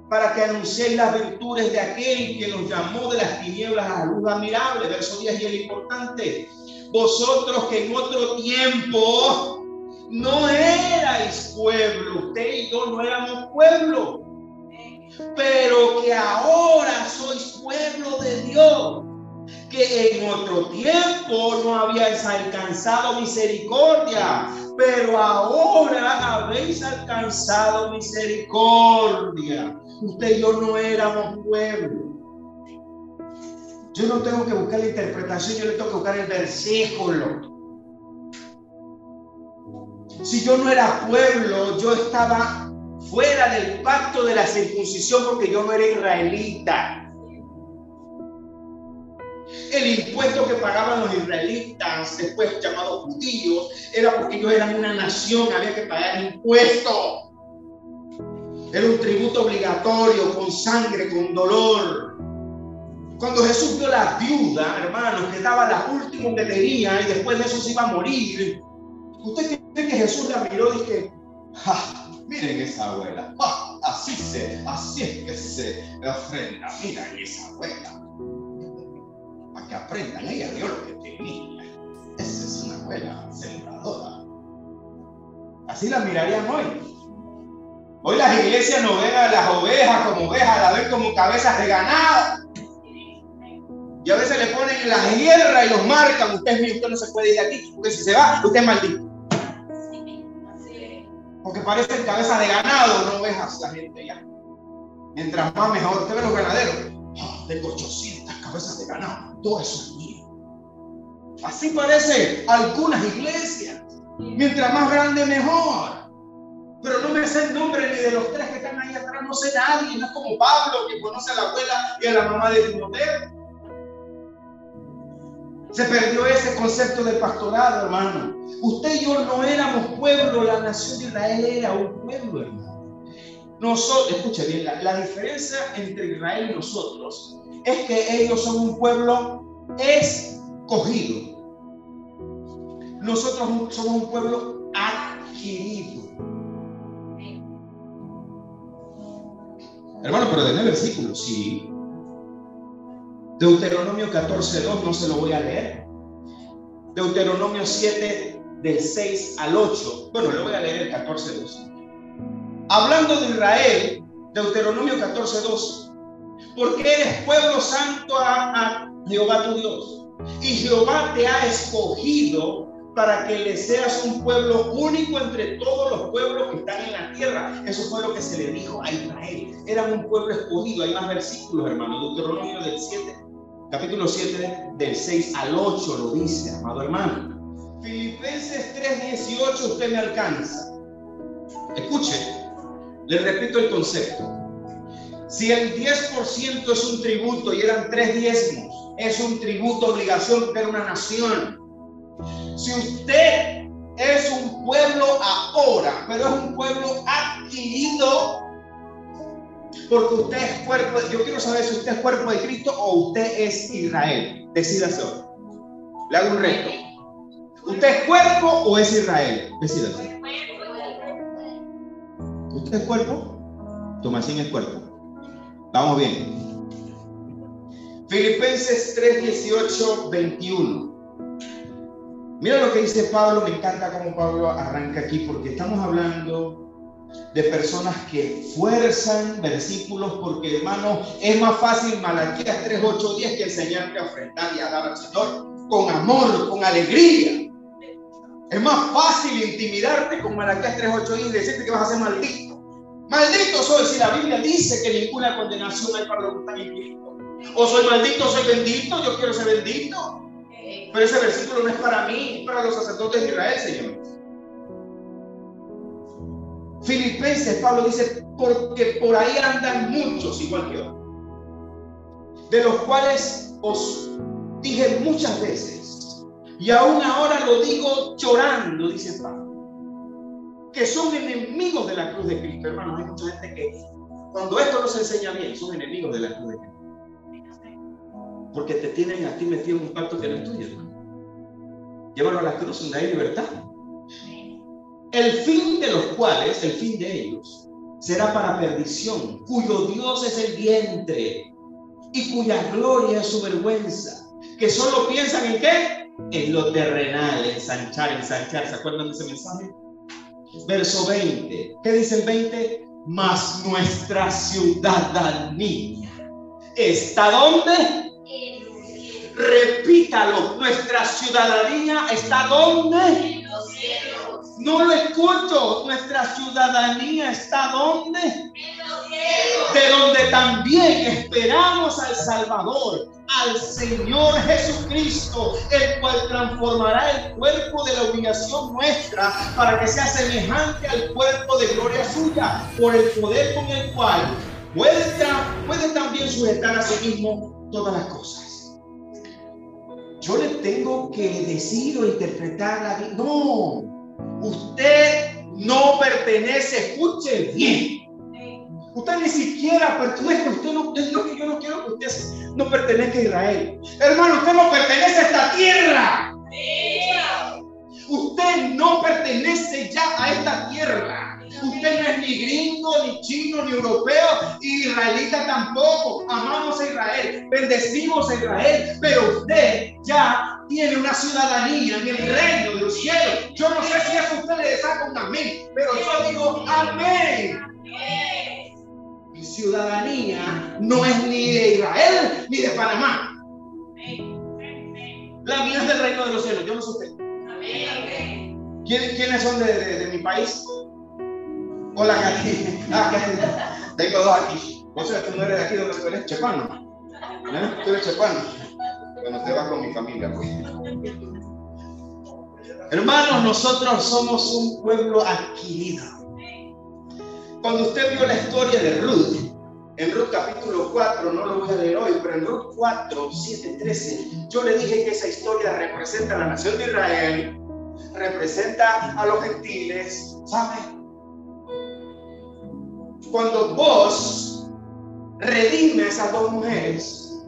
para que anunciéis las virtudes de aquel que nos llamó de las tinieblas a la luz admirable. Verso 10, y el importante: vosotros que en otro tiempo no erais pueblo, usted y yo no éramos pueblo, pero que ahora sois pueblo de Dios, que en otro tiempo no habíais alcanzado misericordia, pero ahora habéis alcanzado misericordia. Usted y yo no éramos pueblo. Yo no tengo que buscar la interpretación, yo le tengo que buscar el versículo. Si yo no era pueblo, yo estaba fuera del pacto de la circuncisión porque yo no era israelita. El impuesto que pagaban los israelitas, después llamados judíos, era porque ellos eran una nación, había que pagar impuestos. Era un tributo obligatorio, con sangre, con dolor. Cuando Jesús vio la viuda, hermanos, que daba la última que tenía y después de eso se iba a morir, ¿usted cree que Jesús la miró y dije, miren esa abuela, así es que se ofrenda, miren esa abuela? Para que aprendan, ella dio lo que tenía. Esa es una abuela sembradora. Así la mirarían hoy. Hoy las iglesias no ven a las ovejas como ovejas, la ven como cabezas de ganado. Y a veces le ponen la guerra y los marcan. Usted es mío, usted no se puede ir de aquí, porque si se va, usted es maldito. Porque parecen cabezas de ganado, no ovejas la gente ya. Mientras más mejor. Usted ve los ganaderos. Tengo 800 cabezas de ganado. Todo eso es mío. Así parece algunas iglesias. Mientras más grande, mejor. Pero no me sé el nombre ni de los tres que están ahí atrás. No sé nadie. No es como Pablo, que conoce a la abuela y a la mamá de Timoteo. Se perdió ese concepto de pastorado, hermano. Usted y yo no éramos pueblo. La nación de Israel era un pueblo, hermano. Nosotros, escuche bien, la diferencia entre Israel y nosotros es que ellos son un pueblo escogido. Nosotros somos un pueblo adquirido. Hermano, pero denme el versículo, sí. Deuteronomio 14:2, no se lo voy a leer. Deuteronomio 7, del 6 al 8. Bueno, le voy a leer el 14:2. Hablando de Israel, Deuteronomio 14:2. Porque eres pueblo santo a Jehová tu Dios. Y Jehová te ha escogido para que le seas un pueblo único entre todos los pueblos que están en la tierra. Eso fue lo que se le dijo a Israel. Eran un pueblo escogido. Hay más versículos, hermano. Deuteronomio del 7, capítulo 7, del 6 al 8 lo dice, amado hermano. Filipenses 3:18, usted me alcanza. Escuche, le repito el concepto. Si el 10% es un tributo y eran 3 diezmos, es un tributo, obligación, porque era una nación. Si usted es un pueblo ahora, pero es un pueblo adquirido, porque usted es cuerpo, yo quiero saber si usted es cuerpo de Cristo o usted es Israel. Decídase ahora. Le hago un reto. ¿Usted es cuerpo o es Israel? Decídase. ¿Usted es cuerpo? Tomasín es cuerpo. Vamos bien. Filipenses 3:18, 21. Mira lo que dice Pablo. Me encanta cómo Pablo arranca aquí, porque estamos hablando de personas que fuerzan versículos, porque, hermano, es más fácil Malaquías 3:8-10 que enseñarte a ofrendar y a dar al Señor con amor, con alegría. Es más fácil intimidarte con Malaquías 3:8 y decirte que vas a ser maldito. Maldito soy, si la Biblia dice que ninguna condenación hay para los que están en Cristo. O soy maldito o soy bendito. Yo quiero ser bendito. Pero ese versículo no es para mí, es para los sacerdotes de Israel, señores. Filipenses, Pablo dice, porque por ahí andan muchos igual que yo, de los cuales os dije muchas veces, y aún ahora lo digo llorando, dice Pablo, que son enemigos de la cruz de Cristo. Hermanos, hay mucha gente que cuando esto no se enseña bien, son enemigos de la cruz de Cristo, porque te tienen a ti metido en un pacto que no es tuyo, hermano. Llévalo a la cruz donde hay libertad. El fin de los cuales, el fin de ellos, será para perdición, cuyo Dios es el vientre y cuya gloria es su vergüenza, que solo piensan ¿en qué? En lo terrenal, ensanchar. ¿Se acuerdan de ese mensaje? Verso 20. ¿Qué dice el 20? Mas nuestra ciudadanía ¿está dónde? Repítalo. Nuestra ciudadanía ¿está dónde? En los cielos. No lo escucho. Nuestra ciudadanía ¿está dónde? En los cielos. De donde también esperamos al Salvador, al Señor Jesucristo, el cual transformará el cuerpo de la humillación nuestra para que sea semejante al cuerpo de gloria suya, por el poder con el cual puede también sujetar a sí mismo todas las cosas. Yo le tengo que decir o interpretar la vida. No, usted no pertenece, escuche bien. Usted ni siquiera pertenece, es lo que yo no quiero que usted no pertenezca a Israel. Hermano, usted no pertenece a esta tierra. Usted no pertenece ya a esta tierra. Usted no es ni gringo, ni chino, ni europeo, y israelita tampoco. Amamos a Israel, bendecimos a Israel, pero usted ya tiene una ciudadanía en el reino de los cielos. Yo no sé si eso usted le saca un amén, pero yo digo amén. Mi ciudadanía no es ni de Israel ni de Panamá. La mía es del reino de los cielos. Yo no sé usted. ¿Quiénes son de mi país? Hola, aquí. Tengo dos aquí. O sea, tú no eres de aquí donde tú eres chepano. Tú eres chepano. Bueno, te vas con mi familia, pues. Hermanos, nosotros somos un pueblo adquirido. Cuando usted vio la historia de Ruth, en Ruth capítulo 4, no lo voy a leer hoy, pero en Ruth 4, 7, 13, yo le dije que esa historia representa a la nación de Israel, representa a los gentiles, ¿sabe? Cuando vos redime a esas dos mujeres,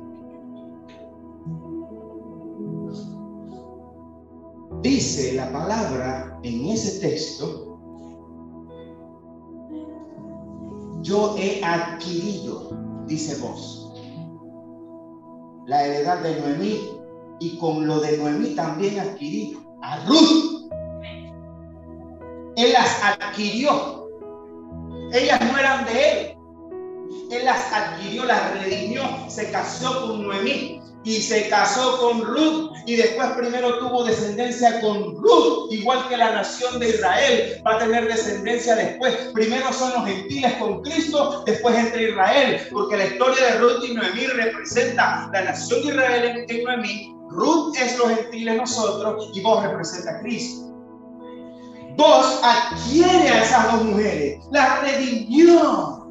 dice la palabra en ese texto, yo he adquirido, dice vos, la heredad de Noemí, y con lo de Noemí también adquirido a Ruth. Él las adquirió. Ellas no eran de él. Él las adquirió, las redimió. Se casó con Noemí y se casó con Ruth, y después primero tuvo descendencia con Ruth, igual que la nación de Israel va a tener descendencia después. Primero son los gentiles con Cristo, después entra Israel, porque la historia de Ruth y Noemí representa la nación de Israel en Noemí. Ruth es los gentiles nosotros, y vos representa a Cristo. Vos adquiere a esas dos mujeres, las redimió.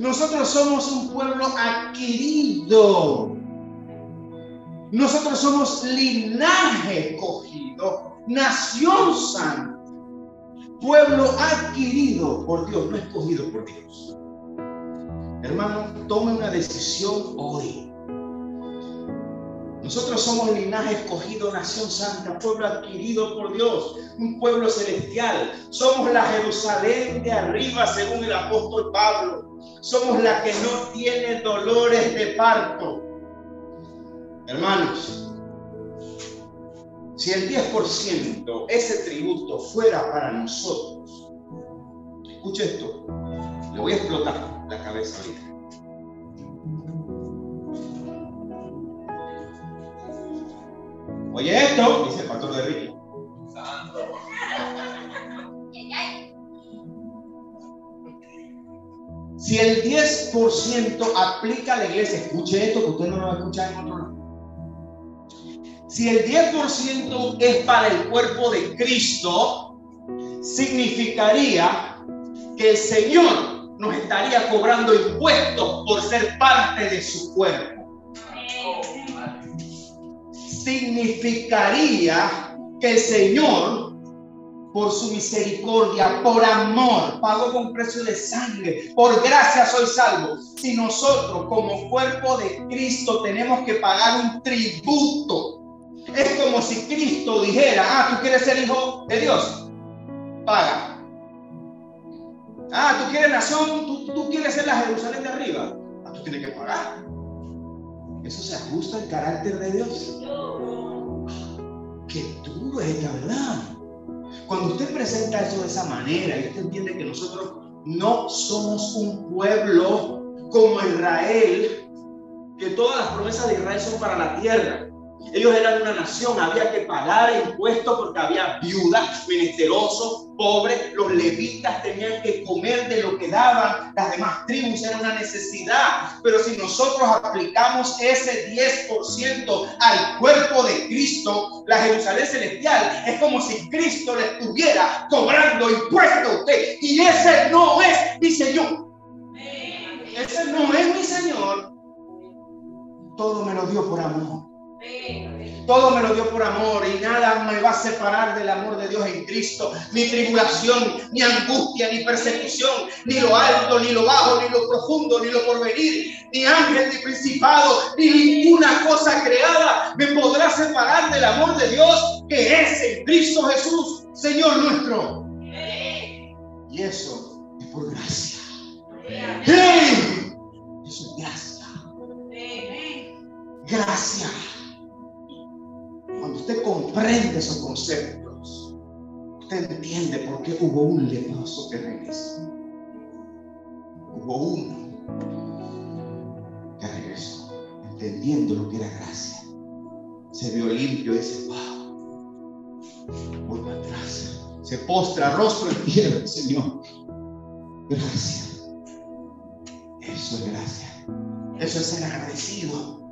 Nosotros somos un pueblo adquirido. Nosotros somos linaje escogido, nación santa, pueblo adquirido por Dios, no escogido por Dios. Hermano, tome una decisión hoy. Nosotros somos linaje escogido, nación santa, pueblo adquirido por Dios, un pueblo celestial. Somos la Jerusalén de arriba, según el apóstol Pablo. Somos la que no tiene dolores de parto. Hermanos, si el 10% ese tributo fuera para nosotros, escuche esto, le voy a explotar la cabeza ahorita. Oye esto, dice el pastor de Ricky. Si el 10% aplica a la iglesia, escuche esto que usted no lo va a escuchar en otro lado. Si el 10% es para el cuerpo de Cristo, significaría que el Señor nos estaría cobrando impuestos por ser parte de su cuerpo. Significaría que el Señor, por su misericordia, por amor, pagó con precio de sangre. Por gracia soy salvo. Si nosotros como cuerpo de Cristo tenemos que pagar un tributo, es como si Cristo dijera: ¿tú quieres ser hijo de Dios? Paga. ¿Tú quieres nación? ¿Tú quieres ser la Jerusalén de arriba? Tú tienes que pagar. Eso se ajusta al carácter de Dios. Qué duro es esta verdad. Cuando usted presenta eso de esa manera y usted entiende que nosotros no somos un pueblo como Israel, que todas las promesas de Israel son para la tierra. Ellos eran una nación, había que pagar impuestos porque había viudas, menesterosos, pobres. Los levitas tenían que comer de lo que daban las demás tribus, era una necesidad. Pero si nosotros aplicamos ese 10% al cuerpo de Cristo, la Jerusalén celestial, es como si Cristo le estuviera cobrando impuestos a usted. Y ese no es mi Señor. Ese no es mi Señor. Todo me lo dio por amor. Todo me lo dio por amor y nada me va a separar del amor de Dios en Cristo. Ni tribulación, ni angustia, ni persecución, ni lo alto, ni lo bajo, ni lo profundo, ni lo porvenir, ni ángel, ni principado, ni ninguna cosa creada me podrá separar del amor de Dios que es en Cristo Jesús, Señor nuestro. Y eso es por gracia. Eso es gracia. Gracia. Cuando usted comprende esos conceptos, usted entiende por qué hubo un leproso que regresó. Hubo uno que regresó, entendiendo lo que era gracia. Se vio limpio y dice: wow, voy para atrás. Se postra rostro en tierra: Señor, gracias. Eso es gracia. Eso es ser agradecido.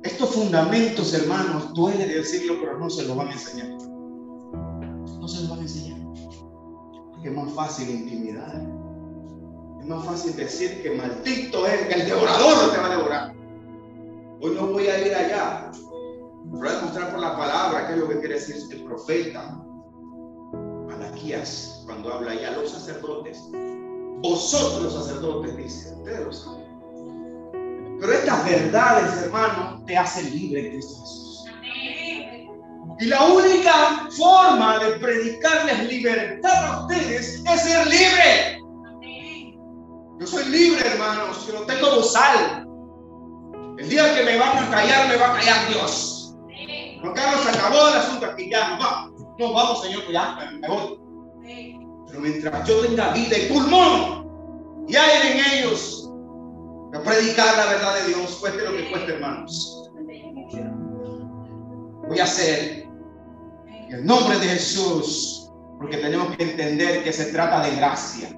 Estos fundamentos, hermanos, duele decirlo, pero no se los van a enseñar. No se los van a enseñar. Porque es más fácil intimidar. Es más fácil decir que maldito es, que el devorador te va a devorar. Hoy no voy a ir allá. Voy a demostrar por la palabra qué es lo que quiere decir el profeta Malaquías cuando habla ahí a los sacerdotes. Vosotros, sacerdotes, dice, ustedes lo saben. Pero estas verdades, hermanos, te hacen libre en Cristo Jesús. Y la única forma de predicarles libertad a ustedes es ser libre. Yo soy libre, hermanos, yo no tengo bozal. El día que me van a callar, me va a callar Dios. No, Carlos, se acabó el asunto aquí, ya nos vamos. No, vamos, Señor, que ya me voy. Pero mientras yo tenga vida y pulmón y aire en ellos, a predicar la verdad de Dios, cueste lo que cueste, hermanos. Voy a hacer en el nombre de Jesús, porque tenemos que entender que se trata de gracia.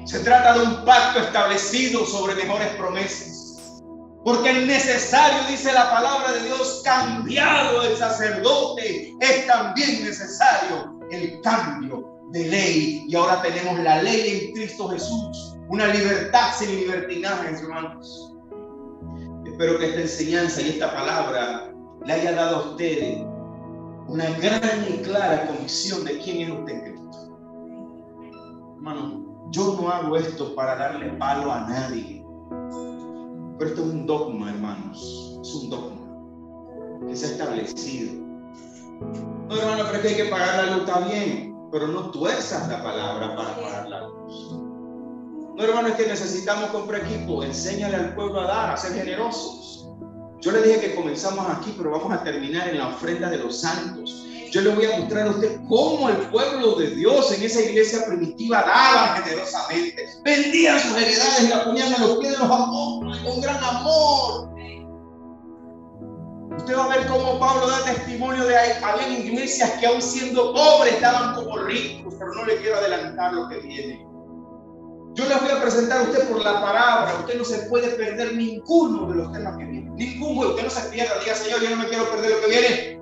Se trata de un pacto establecido sobre mejores promesas. Porque es necesario, dice la palabra de Dios, cambiado el sacerdote, es también necesario el cambio de ley. Y ahora tenemos la ley en Cristo Jesús. Una libertad sin libertinaje, hermanos. Espero que esta enseñanza y esta palabra le haya dado a ustedes una gran y clara convicción de quién es usted en Cristo. Hermano, yo no hago esto para darle palo a nadie. Pero esto es un dogma, hermanos. Es un dogma que se ha establecido. No, hermano, pero es que hay que pagar la luz, está bien. Pero no tuerzas la palabra para pagar la luz. No, hermano, es que necesitamos comprar equipo. Enséñale al pueblo a dar, a ser generosos. Yo le dije que comenzamos aquí, pero vamos a terminar en la ofrenda de los santos. Yo le voy a mostrar a usted cómo el pueblo de Dios en esa iglesia primitiva daba generosamente. Vendían sus heredades y la ponían a los pies de los apóstoles con gran amor. Usted va a ver cómo Pablo da testimonio de ahí. Habían iglesias que aún siendo pobres daban como ricos, pero no le quiero adelantar lo que viene. Yo les voy a presentar a usted por la palabra. Usted no se puede perder ninguno de los temas que vienen. Ninguno. Usted no se pierda. Diga: Señor, yo no me quiero perder lo que viene.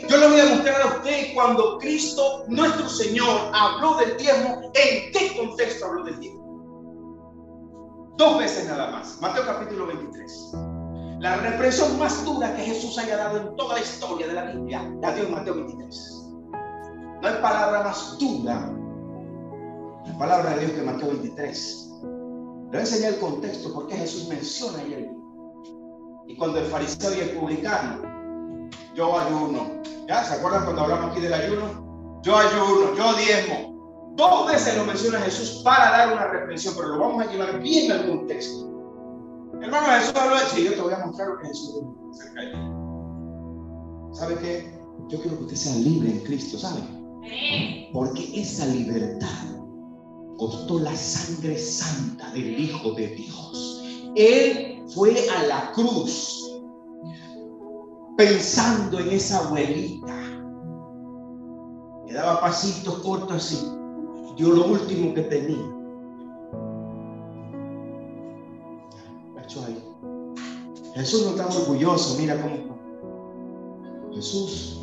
Yo les le voy a mostrar a usted cuando Cristo, nuestro Señor, habló del diezmo, en qué contexto habló del diezmo. 2 veces nada más. Mateo capítulo 23. La represión más dura que Jesús haya dado en toda la historia de la Biblia la dio en Mateo 23. No hay palabra más dura, la palabra de Dios, que Mateo 23. Le voy a enseñar el contexto porque Jesús menciona ahí el diezmo. Y cuando el fariseo y el publicano, yo ayuno. ¿Ya? ¿Se acuerdan cuando hablamos aquí del ayuno? Yo ayuno, yo diezmo. 2 veces lo menciona Jesús para dar una reprensión, pero lo vamos a llevar bien al contexto. Hermano, Jesús habló de sí, yo te voy a mostrar lo que Jesús dijo acerca de ti. ¿Sabe qué? Yo quiero que usted sea libre en Cristo, ¿sabe? Porque esa libertad costó la sangre santa del Hijo de Dios. Él fue a la cruz pensando en esa abuelita. Le daba pasitos cortos así. Dio lo último que tenía. Ahí. Jesús no estaba orgulloso. Mira cómo Jesús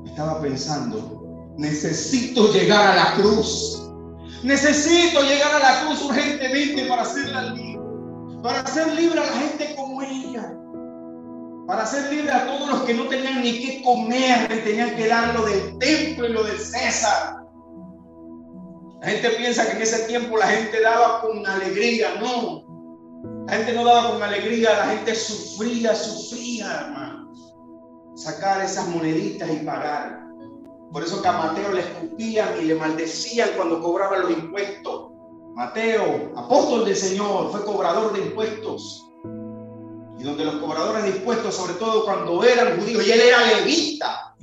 estaba pensando: necesito llegar a la cruz. Necesito llegar a la cruz urgentemente para hacerla libre. Para hacer libre a la gente como ella. Para hacer libre a todos los que no tenían ni qué comer, que tenían que dar lo del templo y lo del César. La gente piensa que en ese tiempo la gente daba con alegría. No. La gente no daba con alegría, la gente sufría, hermano. Sacar esas moneditas y pagar. Por eso que a Mateo le escupían y le maldecían cuando cobraban los impuestos. Mateo, apóstol del Señor, fue cobrador de impuestos. Y donde los cobradores de impuestos, sobre todo cuando eran judíos, y él era levita.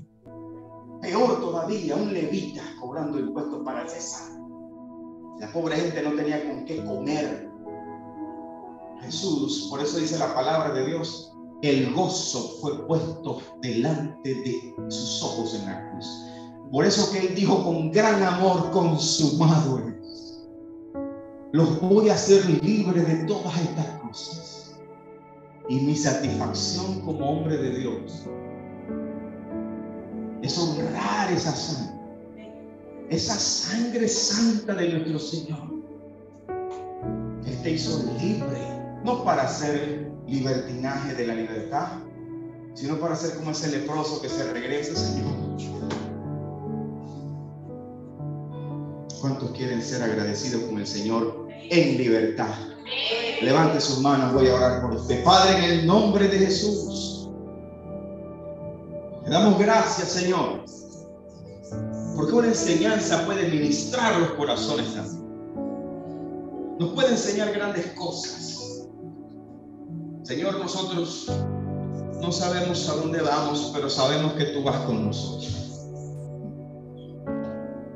Peor todavía, un levita cobrando impuestos para el César. La pobre gente no tenía con qué comer. Jesús, por eso dice la palabra de Dios, el gozo fue puesto delante de sus ojos en la cruz. Por eso que él dijo con gran amor: consumado es. Los voy a hacer libres de todas estas cosas. Y mi satisfacción como hombre de Dios es honrar esa sangre santa de nuestro Señor. Él te hizo libre. No para hacer libertinaje de la libertad, sino para ser como ese leproso que se regresa, Señor. ¿Cuántos quieren ser agradecidos con el Señor en libertad? Levante sus manos, voy a orar por usted. Padre, en el nombre de Jesús, le damos gracias, Señor, porque una enseñanza puede ministrar los corazones también. Nos puede enseñar grandes cosas. Señor, nosotros no sabemos a dónde vamos, pero sabemos que tú vas con nosotros.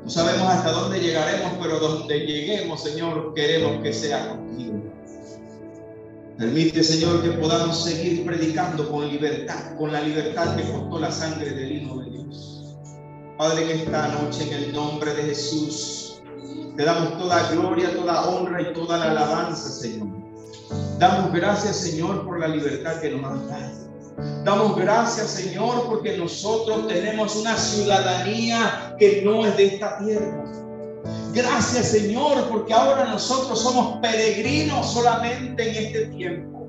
No sabemos hasta dónde llegaremos, pero donde lleguemos, Señor, queremos que sea contigo. Permite, Señor, que podamos seguir predicando con libertad, con la libertad que costó la sangre del Hijo de Dios. Padre, en esta noche, en el nombre de Jesús, te damos toda gloria, toda honra y toda la alabanza, Señor. Damos gracias, Señor, por la libertad que nos has dado. Damos gracias, Señor, porque nosotros tenemos una ciudadanía que no es de esta tierra. Gracias, Señor, porque ahora nosotros somos peregrinos solamente en este tiempo.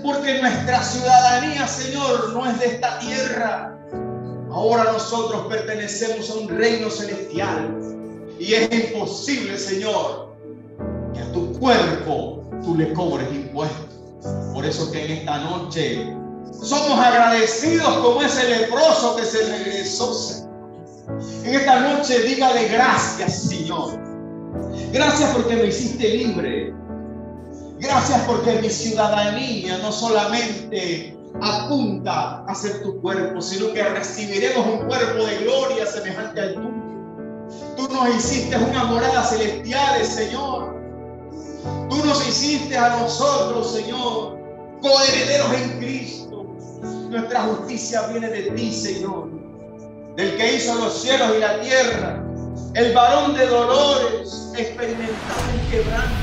Porque nuestra ciudadanía, Señor, no es de esta tierra. Ahora nosotros pertenecemos a un reino celestial. Y es imposible, Señor, que a tu cuerpo tú le cobres impuestos. Por eso que en esta noche somos agradecidos como ese leproso que se regresó, Señor. En esta noche dígale gracias, Señor. Gracias porque me hiciste libre. Gracias porque mi ciudadanía no solamente apunta a ser tu cuerpo, sino que recibiremos un cuerpo de gloria semejante al tuyo. Tú nos hiciste una morada celestial, Señor. Tú nos hiciste a nosotros, Señor, coherederos en Cristo. Nuestra justicia viene de ti, Señor, del que hizo los cielos y la tierra, el varón de dolores, experimentado en quebranto.